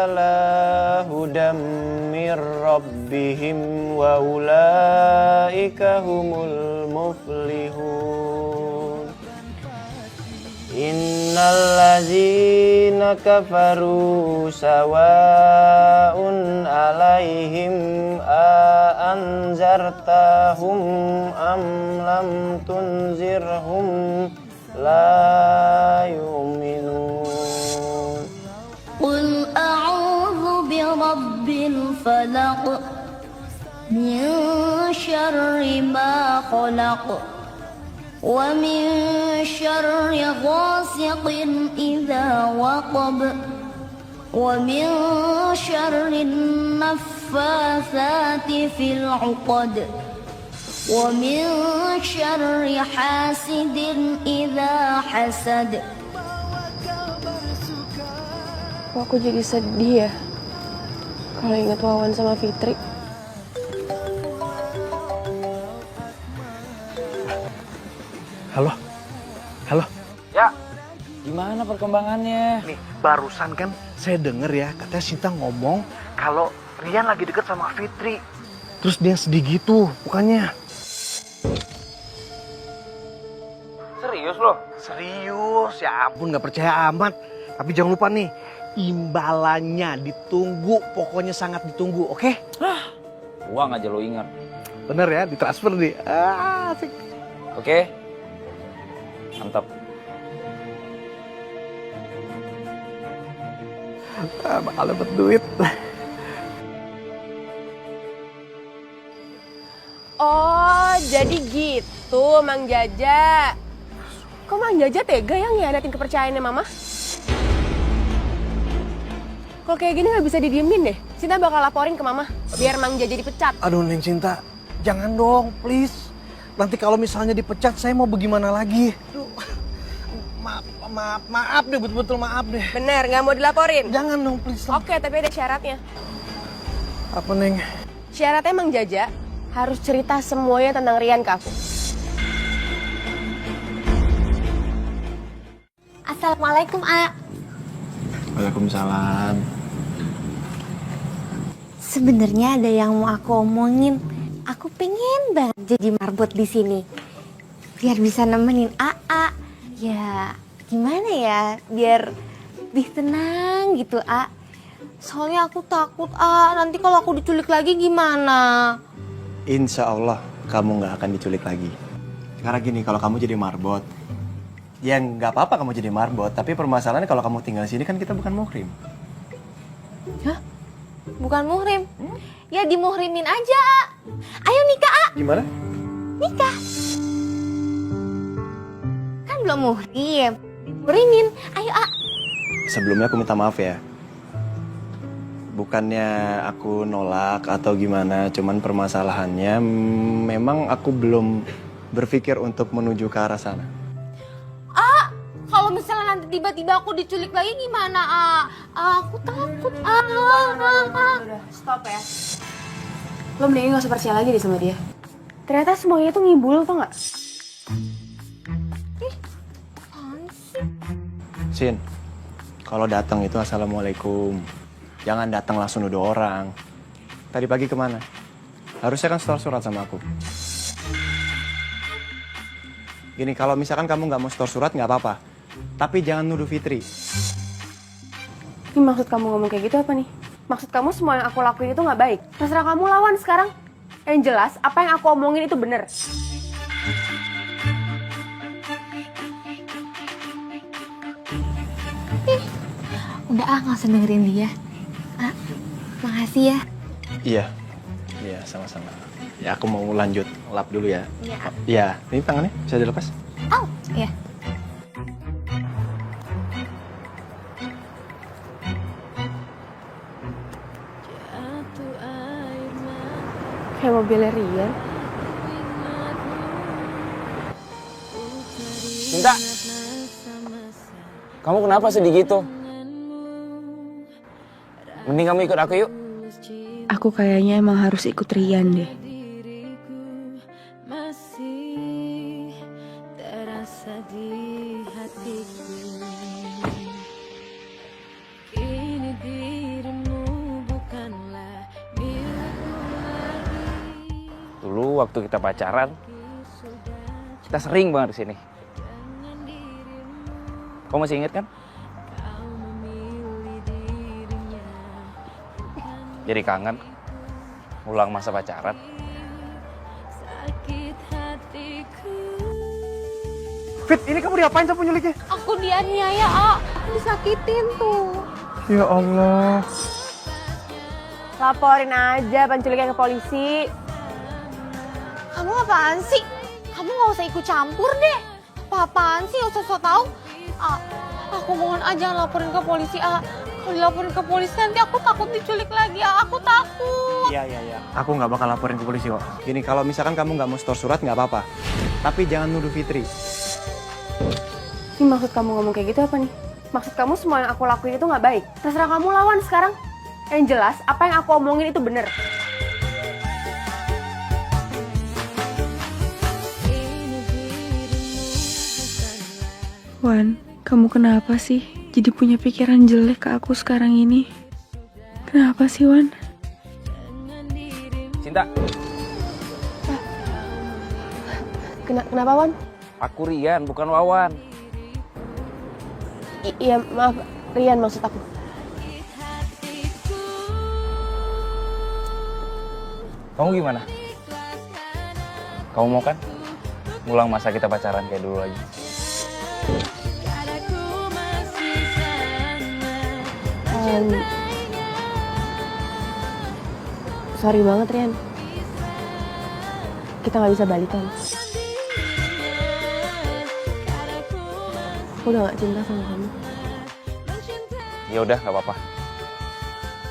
ala hudam mir rabbihim wa ulaika humul muflihun. Innal ladzina kafaru sawa'un alaihim a anzartahum am lam tunzirhum la شر ما خلق ومن شر غاسق إذا وقب ومن شر النفاثات في العقد ومن شر حاسد إذا حسد. Kok aku jadi sedih ya kalau ingat Wawan sama Fitri. Halo? Halo? Ya, gimana perkembangannya? Nih, barusan kan saya denger ya, katanya Sinta ngomong kalau Rian lagi deket sama Fitri. Terus dia sedih gitu, bukannya? Serius loh? Serius, ya ampun gak percaya amat. Tapi jangan lupa nih, imbalannya ditunggu, pokoknya sangat ditunggu, oke? Uang aja lo ingat. Bener ya, ditransfer nih. Asik. Oke? Mantap. Bakal dapet duit. Oh, jadi gitu Mang Jaja. Kok Mang Jaja tega yang ngianatin kepercayaannya Mama? Kalau kayak gini nggak bisa didiemin deh. Cinta bakal laporin ke Mama, biar Mang Jaja dipecat. Aduh Neng Cinta, jangan dong, please. Nanti kalau misalnya dipecat, saya mau bagaimana lagi? Aduh, maaf deh, betul-betul maaf deh. Bener, nggak mau dilaporin? Jangan dong, please. Oke, tapi ada syaratnya. Apa Neng? Syaratnya Mang Jaja harus cerita semuanya tentang Rian ke aku. Assalamualaikum, A. Waalaikumsalam. Sebenarnya ada yang mau aku omongin. Aku pengen banget jadi marbot di sini. Biar bisa nemenin AA. Ya, gimana ya? Biar lebih tenang gitu, A. Soalnya aku takut, A. Nanti kalau aku diculik lagi gimana? Insya Allah kamu nggak akan diculik lagi. Karena gini, kalau kamu jadi marbot, ya nggak apa-apa kamu jadi marbot. Tapi permasalahannya kalau kamu tinggal di sini kan kita bukan muhrim. Hah? Bukan muhrim? Ya dimuhrimin aja, A. Ayo nikah, A. Gimana? Nikah. Kan belum muhrim. Muhrimin. Ayo, A. Sebelumnya aku minta maaf ya. Bukannya aku nolak atau gimana, cuman permasalahannya memang aku belum berpikir untuk menuju ke arah sana. A, kalau misalnya nanti tiba-tiba aku diculik lagi gimana, A? Aku takut, A. Udah, stop ya. Lo mendingan gak usah percaya lagi deh sama dia. Ternyata semuanya tuh ngibul, tau gak? Sin, kalau datang itu assalamualaikum. Jangan datang langsung nuduh orang. Tadi pagi kemana? Harusnya kan store surat sama aku. Gini, kalau misalkan kamu nggak mau store surat nggak apa-apa. Tapi jangan nuduh Fitri. Ini maksud kamu ngomong kayak gitu apa nih? Maksud kamu semua yang aku lakuin itu gak baik? Terserah kamu lawan sekarang. Yang jelas, apa yang aku omongin itu bener. Udah, A, gak usah dengerin dia. A, makasih ya. Iya, iya sama-sama. Ya aku mau lanjut lap dulu ya. Iya. Iya, ini tangannya bisa dilepas? Oh, iya. Kayak mobilnya Rian. Cinta, kamu kenapa sedih gitu? Mending kamu ikut aku yuk. Aku kayaknya emang harus ikut Rian deh. Dulu waktu kita pacaran, kita sering banget kesini. Kamu masih inget kan? Jadi kangen ulang masa pacaran. Fit, ini kamu diapain sama penculiknya? Aku dianiaya, A. Aku disakitin tuh. Ya Allah. Laporin aja penculiknya ke polisi. Kamu apaan sih? Kamu gak usah ikut campur deh. Apa-apaan sih, gak usah so tau. Aku mohon aja laporin ke polisi, Kalau dilaporin ke polisi nanti aku takut diculik lagi, Aku takut. Iya. Aku nggak bakal laporin ke polisi kok. Gini, kalau misalkan kamu nggak mau setor surat nggak apa-apa. Tapi jangan nuduh Fitri. Ini maksud kamu ngomong kayak gitu apa nih? Maksud kamu semua yang aku lakuin itu nggak baik? Terserah kamu lawan sekarang. Yang jelas, apa yang aku omongin itu bener. Wan, kamu kenapa sih jadi punya pikiran jelek ke aku sekarang ini? Kenapa sih, Wan? Cinta, Kenapa, Wan? aku Rian, bukan Wawan. Iya, maaf. Rian maksud aku. Kamu gimana? Kamu mau kan? Ngulang masa kita pacaran kayak dulu lagi. Sorry banget, Rian. Kita nggak bisa balikan. Aku udah nggak cinta sama kamu. Ya udah, nggak apa-apa.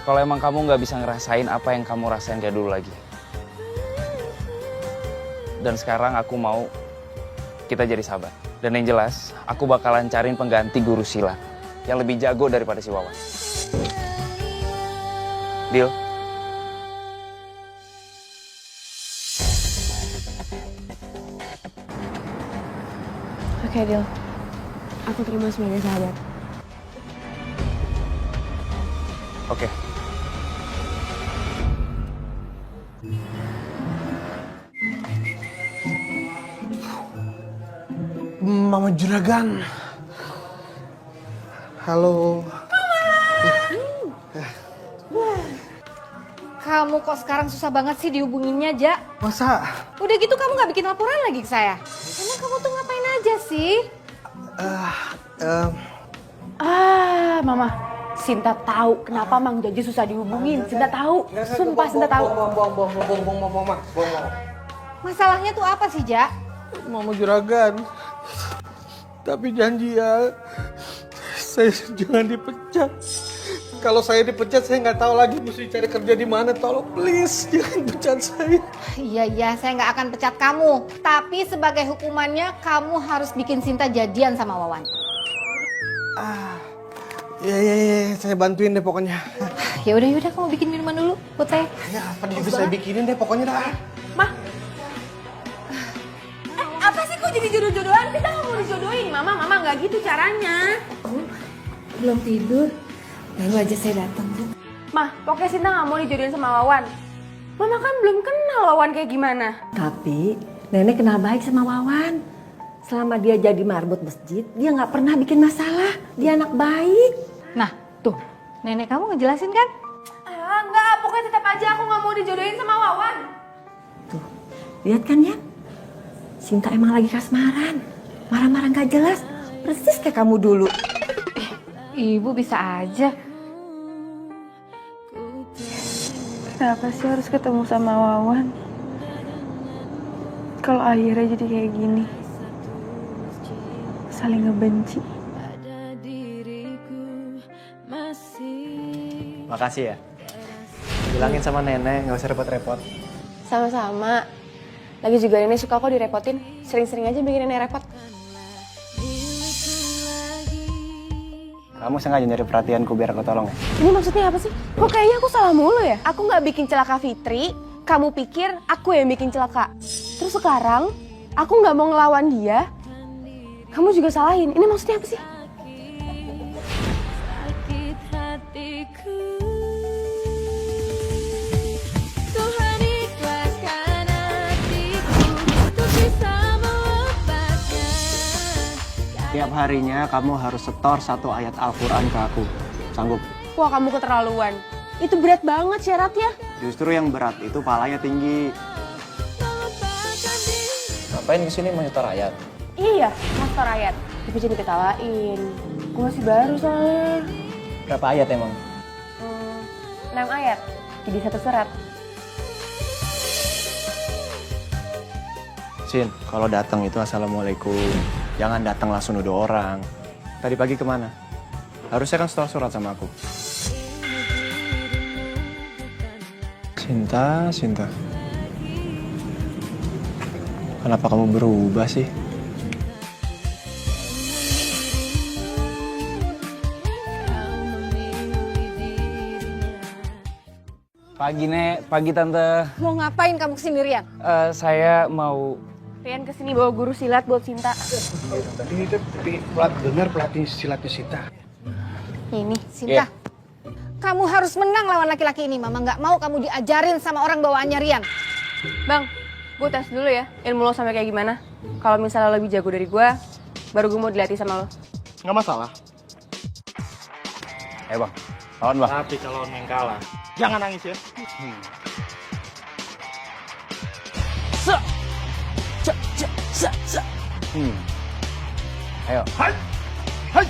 Kalau emang kamu nggak bisa ngerasain apa yang kamu rasain kayak dulu lagi. Dan sekarang aku mau kita jadi sahabat. Dan yang jelas, aku bakalan cariin pengganti guru silat yang lebih jago daripada si Wawan. Deal? Oke, deal. Aku terima sebagai sahabat. Oke. Mama Juragan. Halo. Kamu kok sekarang susah banget sih dihubunginnya, Ja? Masa? Udah gitu kamu gak bikin laporan lagi ke saya? Emang kamu tuh ngapain aja sih? Mama. Sinta tahu kenapa Mang Jaji susah dihubungin. Sinta tahu. Sumpah Sinta tahu. Bohong. Masalahnya tuh apa sih, Ja? Mama Juragan. Tapi janji ya, saya jangan dipecat. Kalau saya dipecat, saya nggak tahu lagi mesti cari kerja di mana. Tolong please, jangan pecat saya. Iya, saya nggak akan pecat kamu. Tapi sebagai hukumannya, kamu harus bikin Sinta jadian sama Wawan. Iya, saya bantuin deh pokoknya. Ya udah, kamu bikin minuman dulu, Putih. Ya, apa juga saya bikinin deh pokoknya dah. Apa sih kok jadi jodoh-jodohan? Kita nggak mau dijodohin, Mama. Mama nggak gitu caranya. Belum tidur. Baru aja saya datang, Bu. Mah, pokoknya Sinta nggak mau dijodohin sama Wawan. Mama kan belum kenal Wawan kayak gimana. Tapi nenek kenal baik sama Wawan. Selama dia jadi marbot masjid, dia nggak pernah bikin masalah. Dia anak baik. Nah, tuh. Nenek kamu ngejelasin kan? Enggak. Pokoknya tetap aja aku nggak mau dijodohin sama Wawan. Tuh, lihat kan ya? Sinta emang lagi kasmaran. Marah-marah nggak jelas. Persis kayak kamu dulu. Ibu bisa aja. Kenapa sih harus ketemu sama Wawan? Kalau akhirnya jadi kayak gini. Saling ngebenci. Makasih ya. Bilangin sama nenek, nggak usah repot-repot. Sama-sama. Lagi juga Nenek suka kok direpotin. Sering-sering aja bikin Nenek repot. Kamu sengaja nyari perhatianku biar aku tolong ya? Ini maksudnya apa sih? Kok kayaknya aku salah mulu ya? Aku nggak bikin celaka Fitri, kamu pikir aku yang bikin celaka. Terus sekarang, aku nggak mau ngelawan dia, kamu juga salahin. Ini maksudnya apa sih? Tiap harinya kamu harus setor 1 ayat Al-Quran ke aku. Sanggup? Wah, kamu keterlaluan. Itu berat banget syaratnya. Justru yang berat itu palanya tinggi. Ngapain kesini mau nyetor ayat? Iya, master ayat. Tapi jadi ketawain. Aku masih baru soalnya. Berapa ayat emang? 6 ayat. Jadi 1 surat. Sin, kalau datang itu assalamualaikum. Jangan datang langsung nuduh orang. Tadi pagi kemana? Harusnya kan setor surat sama aku. Sinta, Sinta. Kenapa kamu berubah sih? Pagi, Nek. Pagi, Tante. Mau ngapain kamu kesini, Rian? Saya mau... Rian kesini bawa guru silat buat Sinta. Tadi itu dengar pelatih silatnya Sinta. Ini. Sinta, kamu harus menang lawan laki-laki ini. Mama nggak mau kamu diajarin sama orang bawaannya Rian. Bang, gue tes dulu ya ilmu lo sampai kayak gimana. Kalau misalnya lo lebih jago dari gue, baru gue mau dilatih sama lo. Nggak masalah. Bang. Lawan, Bang. Tapi kalau yang kalah, jangan nangis ya. Ayo. Hai, hai,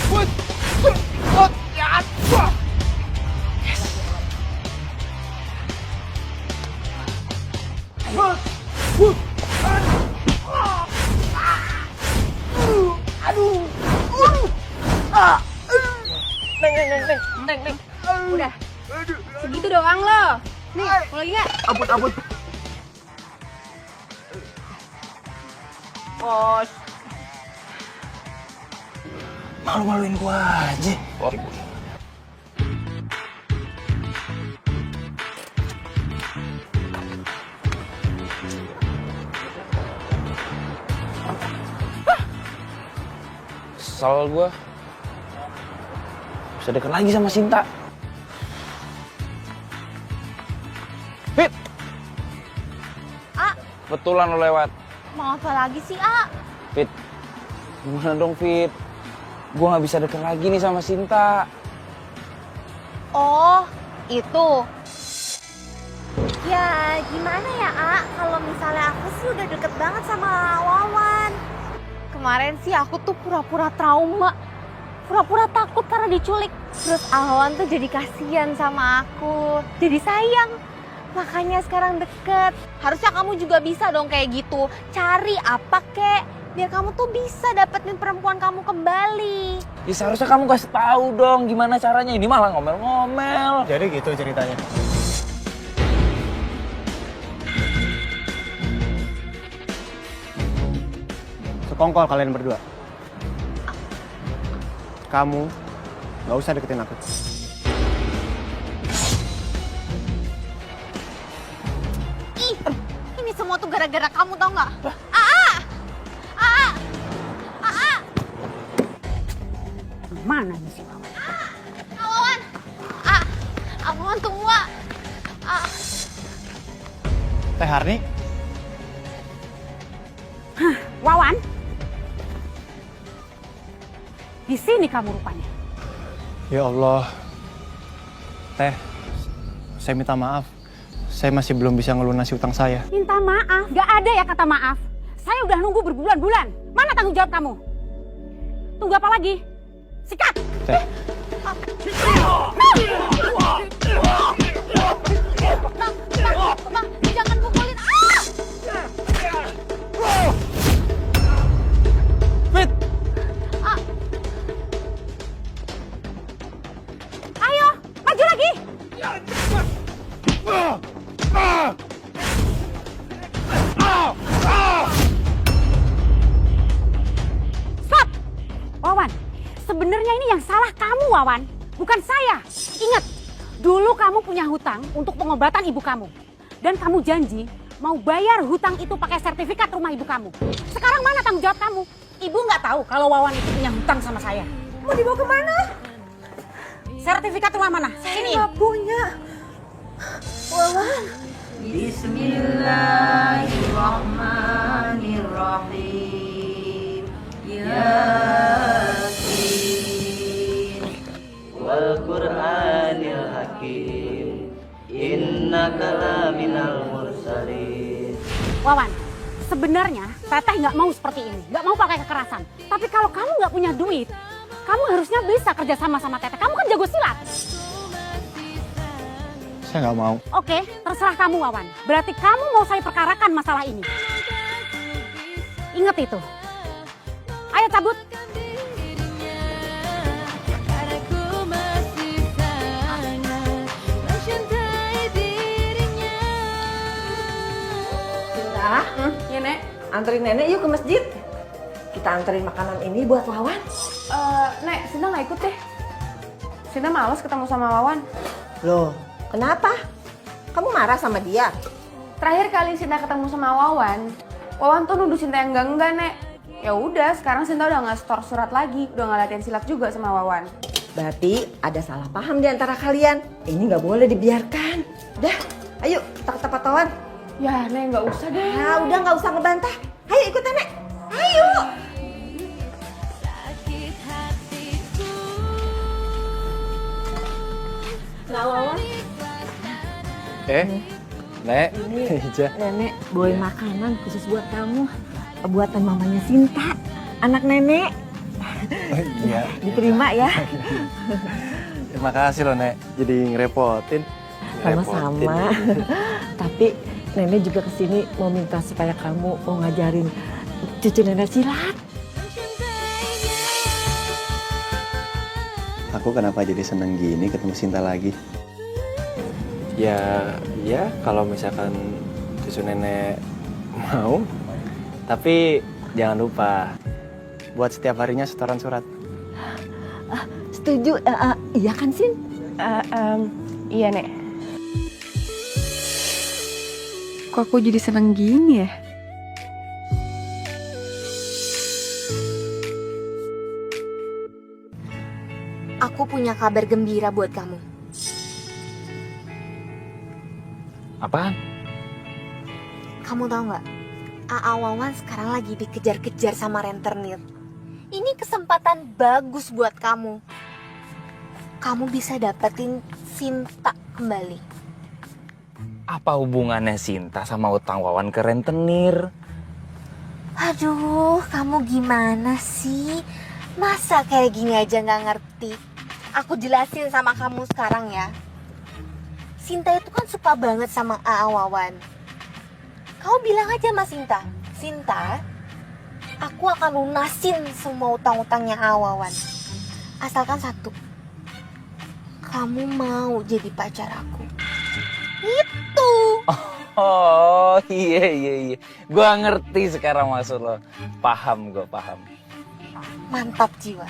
buat, ya, yes. Neng. Udah. Segitu doang lo. Nih, mau lagi nggak? Ampun. Bos. Malu-maluin gua aja. Kesel gua. Bisa deket lagi sama Sinta. Fit! Betulan lo lewat. Mau apa lagi sih, A? Fit, gimana dong, Fit? Gue gak bisa deket lagi nih sama Sinta. Oh, itu. Ya, gimana ya, A? Kalau misalnya aku sih udah deket banget sama Wawan. Kemarin sih aku tuh pura-pura trauma. Pura-pura takut karena diculik. Terus Wawan tuh jadi kasihan sama aku. Jadi sayang. Makanya sekarang deket. Harusnya kamu juga bisa dong kayak gitu. Cari apa kek, biar kamu tuh bisa dapetin perempuan kamu kembali. Ya seharusnya kamu kasih tahu dong gimana caranya. Ini malah ngomel-ngomel. Jadi gitu ceritanya. Sekongkol kalian berdua. Kamu nggak usah deketin aku. Ih, ini semua tuh gara-gara kamu tau nggak? Mana nih si Wawan? Wawan! Wawan tunggu, Teh Harni? Wawan? Di sini kamu rupanya. Ya Allah. Teh, saya minta maaf. Saya masih belum bisa ngelunasi utang saya. Minta maaf? Gak ada ya kata maaf. Saya udah nunggu berbulan-bulan. Mana tanggung jawab kamu? Tunggu apa lagi? Sikat! Teh. Bang, jangan pukulin. Fit! Ayo, maju lagi! Stop! Wawan, sebenarnya ini yang salah kamu, Wawan. Bukan saya. Ingat, dulu kamu punya hutang untuk pengobatan ibu kamu. Dan kamu janji mau bayar hutang itu pakai sertifikat rumah ibu kamu. Sekarang mana tanggung jawab kamu? Ibu nggak tahu kalau Wawan itu punya hutang sama saya. Mau dibawa kemana? Sertifikat rumah mana? Sini. Saya nggak punya. Wawan. Bismillahirrahmanirrahim. Yasin wal Qur'anil Hakim. Innaka laminal mursalin. Wawan, sebenarnya Teteh nggak mau seperti ini, nggak mau pakai kekerasan. Tapi kalau kamu nggak punya duit, kamu harusnya bisa kerja sama Teteh. Kamu kan jago silat. Saya nggak mau. Oke, terserah kamu Wawan. Berarti kamu mau saya perkarakan masalah ini. Ingat itu. Ayo cabut. Ya Nek, anterin nenek yuk ke masjid. Kita anterin makanan ini buat Wawan. Nek, Sinta nggak ikut deh. Sinta males ketemu sama Wawan. Loh, kenapa? Kamu marah sama dia? Terakhir kali Sinta ketemu sama Wawan, Wawan tuh nuduh Sinta yang enggak, Nek. Ya udah, sekarang Sinta udah nggak store surat lagi, udah nggak latihan silat juga sama Wawan. Berarti ada salah paham di antara kalian. Ini nggak boleh dibiarkan. Udah, ayo kita ke tempat Wawan. Ya, Nek, nggak usah deh. Nah, udah nggak usah ngebantah. Ayo ikut Nenek. Ayo. Nah, Wawan. Nek. Ini Nenek bawain makanan khusus buat kamu. Buatan mamanya Sinta, anak Nenek. Iya. Diterima ya. Terima kasih loh, Nek. Jadi ngerepotin. Sama-sama. Tapi Nenek juga kesini mau minta supaya kamu mau ngajarin cucu Nenek silat. Aku kenapa jadi seneng gini ketemu Sinta lagi? Ya kalau misalkan cucu nenek mau. Tapi jangan lupa buat setiap harinya setoran surat. Setuju? Iya kan, Sin? Iya, Nek. Kok aku jadi seneng gini ya? Aku punya kabar gembira buat kamu. Apaan? Kamu tahu nggak? Aa Wawan sekarang lagi dikejar-kejar sama rentenir. Ini kesempatan bagus buat kamu. Kamu bisa dapetin Sinta kembali. Apa hubungannya Sinta sama utang Wawan ke rentenir? Aduh, kamu gimana sih? Masa kayak gini aja nggak ngerti? Aku jelasin sama kamu sekarang ya. Sinta itu kan suka banget sama Aa Wawan. Kau bilang aja sama Sinta, Sinta, aku akan lunasin semua utang-utangnya Aa Wawan. Asalkan satu, kamu mau jadi pacar aku. Itu. Oh iya. Gua ngerti sekarang maksud lo. Paham. Mantap jiwa.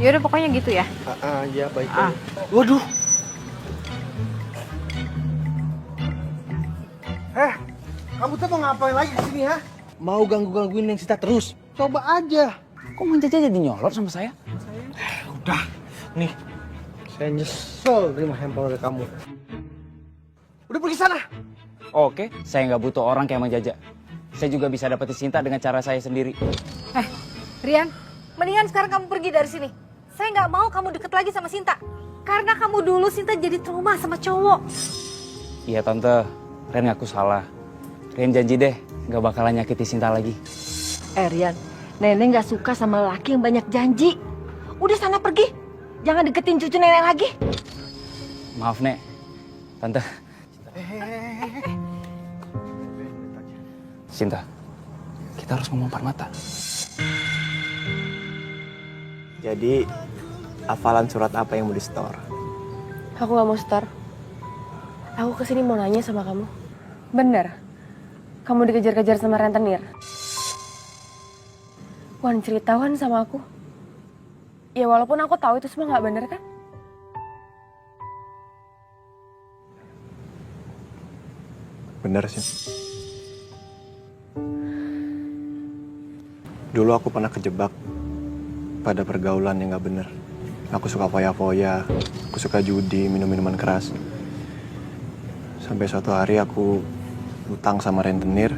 Yaudah pokoknya gitu ya. Ya baik. Waduh. Kamu tuh mau ngapain lagi di sini ya? Mau gangguin yang Sinta terus? Coba aja. Kok Manja jadi nyolot sama saya? Udah, nih. Saya nyesel terima handphone dari kamu. Udah pergi sana. Oke, saya nggak butuh orang kayak Mang Jaja. Saya juga bisa dapetin Sinta dengan cara saya sendiri. Rian, mendingan sekarang kamu pergi dari sini. Saya nggak mau kamu deket lagi sama Sinta. Karena kamu dulu Sinta jadi trauma sama cowok. Iya Tante, Ren ngaku salah. Ren janji deh nggak bakalan nyakiti Sinta lagi. Rian, Nenek nggak suka sama laki yang banyak janji. Udah sana pergi. Jangan deketin cucu Nenek lagi. Maaf Nek, Tante. Sinta, kita harus ngomong empat mata. Jadi, hafalan surat apa yang mau di-store? Aku nggak mau store. Aku kesini mau nanya sama kamu. Bener? Kamu dikejar-kejar sama rentenir? Wan cerita Wan sama aku. Ya walaupun aku tahu itu semua nggak bener kan? Bener sih. Dulu aku pernah kejebak pada pergaulan yang gak bener. Aku suka foya-foya, aku suka judi, minum minuman keras. Sampai suatu hari aku utang sama rentenir,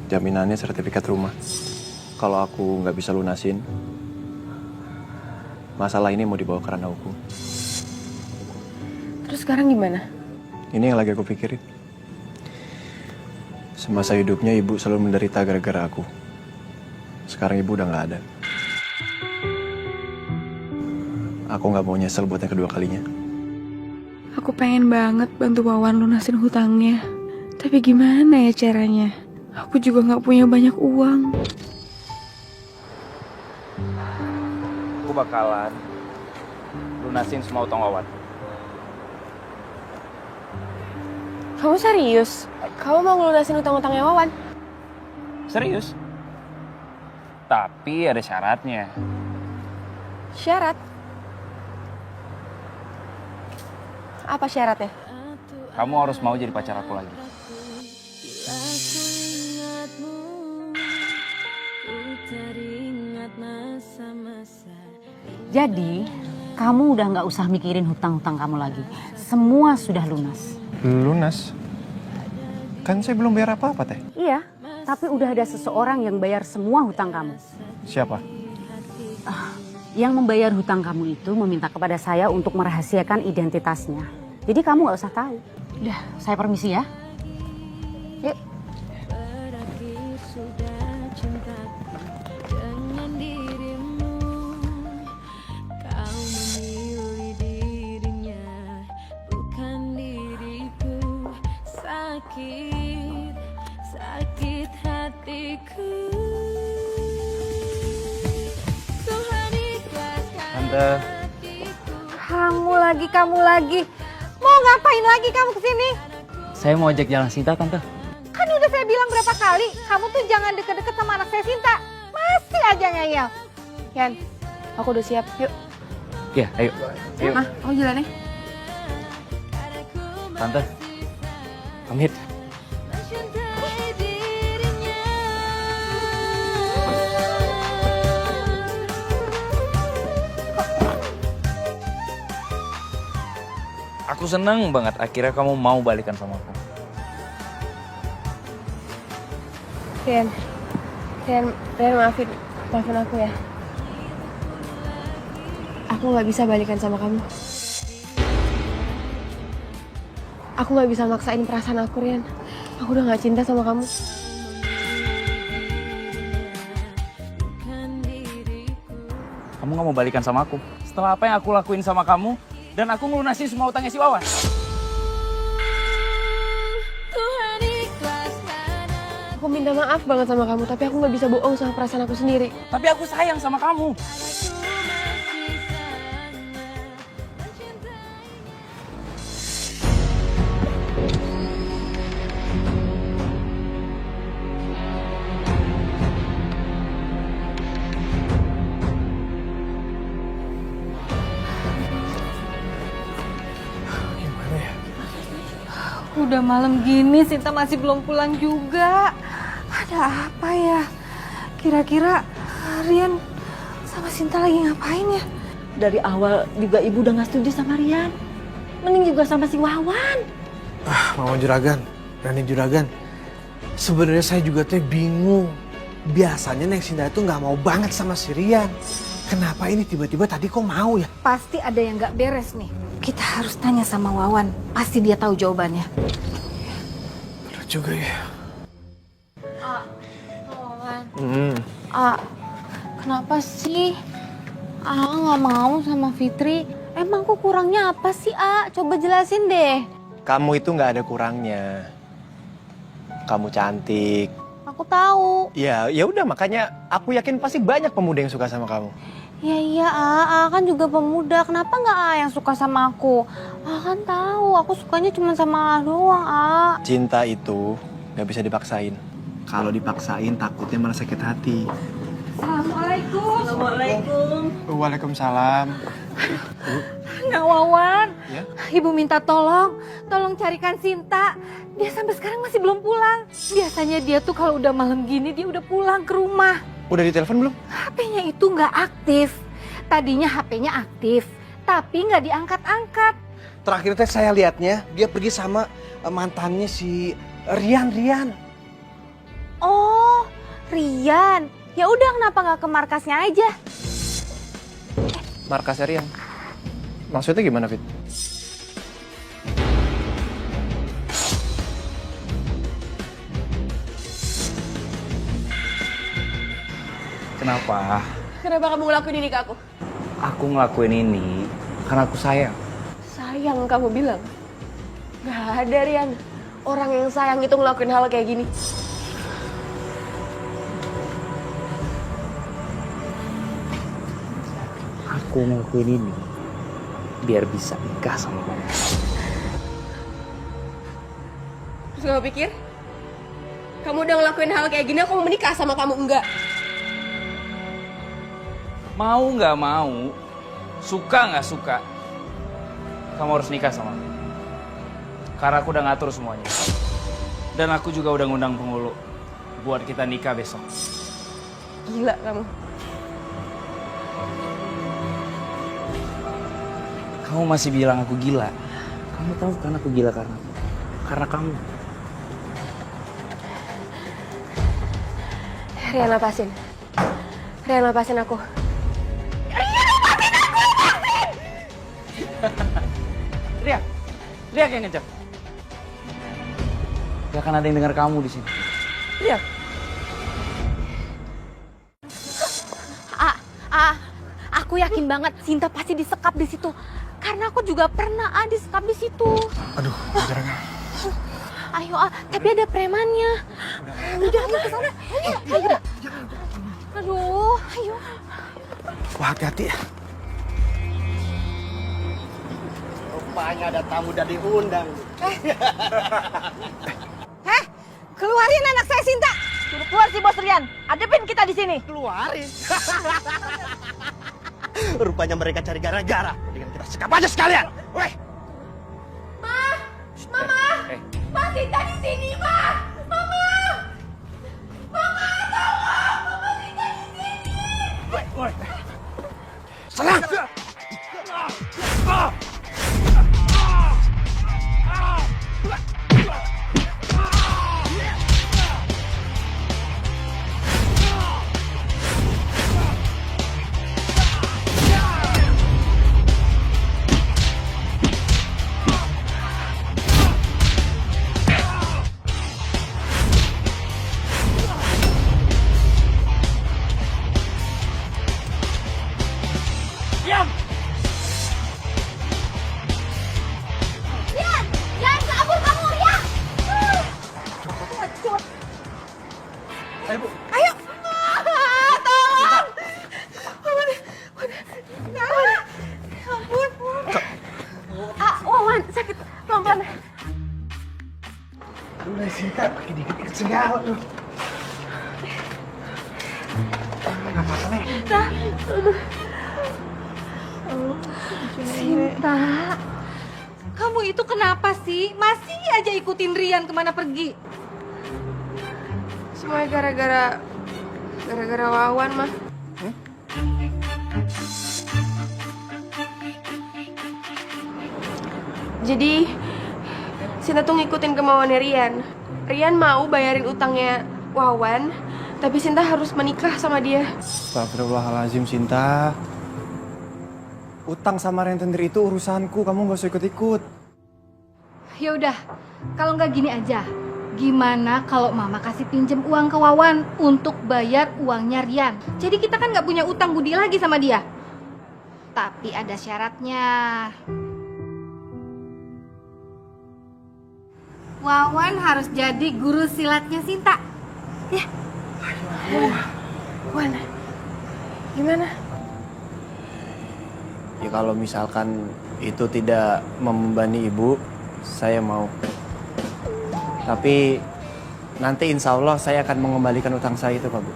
jaminannya sertifikat rumah. Kalau aku nggak bisa lunasin, masalah ini mau dibawa ke ranah hukum. Terus sekarang gimana? Ini yang lagi aku pikirin. Semasa hidupnya ibu selalu menderita gara-gara aku. Sekarang ibu udah nggak ada. Aku nggak mau nyesel buat yang kedua kalinya. Aku pengen banget bantu Wawan lunasin hutangnya. Tapi gimana ya caranya? Aku juga nggak punya banyak uang. Aku bakalan lunasin semua utang Wawan. Kamu serius? Kamu mau ngelunasin utang-utangnya Wawan? Serius? Tapi ada syaratnya. Syarat? Apa syaratnya? Kamu harus mau jadi pacar aku lagi. Jadi, kamu udah nggak usah mikirin hutang-hutang kamu lagi. Semua sudah lunas. Lunas? Kan saya belum bayar apa-apa, Teh. Iya, tapi udah ada seseorang yang bayar semua hutang kamu. Siapa? Yang membayar hutang kamu itu meminta kepada saya untuk merahasiakan identitasnya. Jadi kamu nggak usah tahu. Udah, saya permisi ya. Yuk. Sakit hatiku. Tante, Kamu lagi. Mau ngapain lagi kamu kesini? saya mau ajak jalan Sinta, Tante. Kan udah saya bilang berapa kali, kamu tuh jangan deket-deket sama anak saya Sinta. Masih aja ngeyel. Yan, aku udah siap. Yuk. Iya, ayo. Yuk. Ah, aku jalan ya. Tante, pamit. Aku seneng banget akhirnya kamu mau balikan sama aku. Rian, maafin aku ya. Aku nggak bisa balikan sama kamu. Aku nggak bisa maksain perasaan aku, Rian. Aku udah nggak cinta sama kamu. Kamu gak mau balikan sama aku? Setelah apa yang aku lakuin sama kamu, dan aku ngelunasin semua utangnya si Wawan. Aku minta maaf banget sama kamu, tapi aku nggak bisa bohong sama perasaan aku sendiri. Tapi aku sayang sama kamu. Udah malam gini, Sinta masih belum pulang juga. Ada apa ya? Kira-kira Rian sama Sinta lagi ngapain ya? Dari awal juga ibu udah gak setuju sama Rian. Mending juga sama si Wawan. Mama Juragan, Rani Juragan. Sebenarnya saya juga bingung. Biasanya Neng Sinta itu nggak mau banget sama si Rian. Kenapa ini tiba-tiba tadi kok mau ya? Pasti ada yang gak beres nih. Kita harus tanya sama Wawan. Pasti dia tahu jawabannya. Bener juga ya. Wawan. Kenapa sih? Nggak mau sama Fitri. Emang kok kurangnya apa sih, Coba jelasin deh. Kamu itu nggak ada kurangnya. Kamu cantik. Aku tahu. Ya udah makanya aku yakin pasti banyak pemuda yang suka sama kamu. Iya, kan juga pemuda. Kenapa nggak yang suka sama aku? Kan tahu, aku sukanya cuma sama doang, Cinta itu nggak bisa dipaksain. Kalau dipaksain takutnya malah sakit hati. Assalamualaikum. Assalamualaikum. Waalaikumsalam. Nggak Wawan. Ya? Ibu minta tolong carikan Sinta. Dia sampai sekarang masih belum pulang. Biasanya dia tuh kalau udah malam gini dia udah pulang ke rumah. Udah ditelepon belum? HP-nya itu nggak aktif. Tadinya HP-nya aktif, tapi nggak diangkat-angkat. Terakhir teh saya lihatnya dia pergi sama mantannya si Rian. Oh, Rian. Ya udah, kenapa nggak ke markasnya aja? Markas Rian. Maksudnya gimana, Fit? Kenapa? Kenapa kamu ngelakuin ini ke aku? Aku ngelakuin ini karena aku sayang. Sayang kamu bilang? Gak ada, Rian. Orang yang sayang itu ngelakuin hal kayak gini. Aku ngelakuin ini biar bisa nikah sama kamu. Terus kamu pikir? Kamu udah ngelakuin hal kayak gini, aku mau menikah sama kamu? Enggak. Mau nggak mau, suka nggak suka, kamu harus nikah sama aku. Karena aku udah ngatur semuanya. Dan aku juga udah ngundang penghulu buat kita nikah besok. Gila kamu. Kamu masih bilang aku gila. Kamu tahu kan aku gila karena kamu. Rian, lepasin. Rian, lepasin aku. Riak yang ngecap. Gak akan ada yang dengar kamu di sini. Riak. Aku yakin banget Sinta pasti disekap di situ. Karena aku juga pernah disekap di situ. Aduh, jarang. Ayo tapi ada premannya. Udah, ayo ke sana. Ayo. Aduh, ayo. Wah, hati-hati ya. Rupanya ada tamu dan diundang. Keluarin anak saya Sinta. Suruh keluar si Bos Rian. Adepin kita di sini. Keluarin. Rupanya mereka cari gara-gara. Dengan kita sekap aja sekalian. Weh. Mama. Mas Sinta di sini, Ma. Mama, tolong. Mama Sinta di sini. Weh. Serang. Rian, jangan kabur kamu, Rian. Ayo, Bu. Ayo. Tolong. Udah. Ampun. Wawan, sakit. Pelan-pelan. Udah Sinta, pakai dikit segala tuh. Gak apa-apa, Nek. Sinta, kamu itu kenapa sih? Masih aja ikutin Rian kemana pergi? Semuanya gara-gara Wawan, mah. Jadi Sinta tuh ngikutin kemauannya Rian. Rian mau bayarin utangnya Wawan, tapi Sinta harus menikah sama dia. Astagfirullahaladzim, Sinta. Utang sama rentenir itu urusanku, kamu gak usah ikut-ikut. Ya udah, kalau nggak gini aja. Gimana kalau Mama kasih pinjem uang ke Wawan untuk bayar uangnya Rian? Jadi kita kan nggak punya utang budi lagi sama dia. Tapi ada syaratnya. Wawan harus jadi guru silatnya Sinta. Ya. Wan, gimana? Ya kalau misalkan itu tidak membebani ibu, saya mau. Tapi nanti insya Allah saya akan mengembalikan utang saya itu, Pak Bu.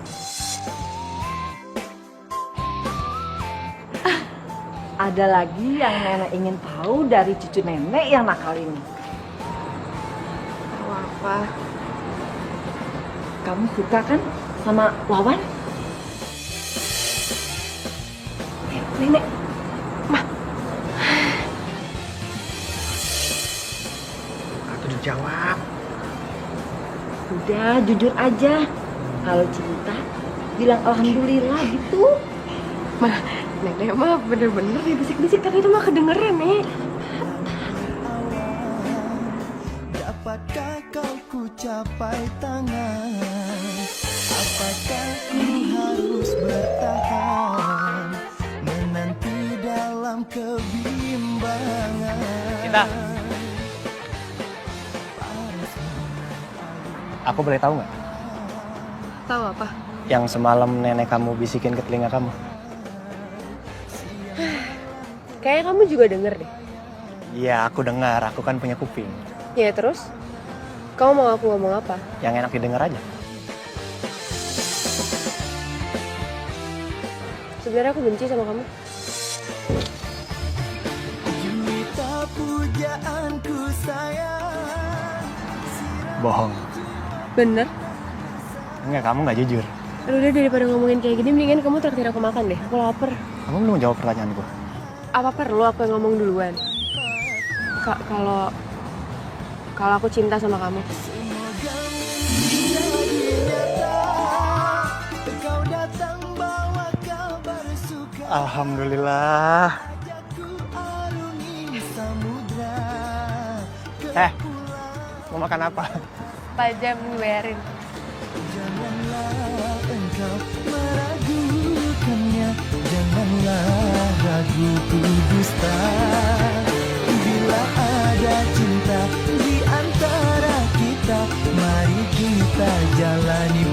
Ada lagi yang nenek ingin tahu dari cucu nenek yang nakal ini. Tahu apa? Kamu suka kan sama Wawan? Nenek, Atau dijawab. Udah, jujur aja. Kalau cinta, bilang alhamdulillah gitu. mah, Nenek mah bener-bener ya bisik-bisik, tapi itu mah kedengeran, Nek. Dapatkah kau ku capai tangan? Apakah ku harus bertahan menanti dalam kebimbangan? Sinta. Aku boleh tahu nggak? Tahu apa? Yang semalam nenek kamu bisikin ke telinga kamu. Kayaknya kamu juga denger deh. Iya, aku dengar. Aku kan punya kuping. Ya terus? Kamu mau aku ngomong apa? Yang enak didengar aja. Sebenarnya aku benci sama kamu. Juwita pujaanku sayang. Bohong. Bener? Enggak, kamu nggak jujur. Aduh, udah daripada ngomongin kayak gini, mendingan kamu traktir aku makan deh. Aku lapar. Kamu belum jawab pertanyaanku. Apa perlu aku yang ngomong duluan? Kalau aku cinta sama kamu. Alhamdulillah. Mau makan apa? Pajam bayarin. Janganlah engkau meragukannya, janganlah ragu dusta. Bila ada cinta di antara kita, mari kita jalani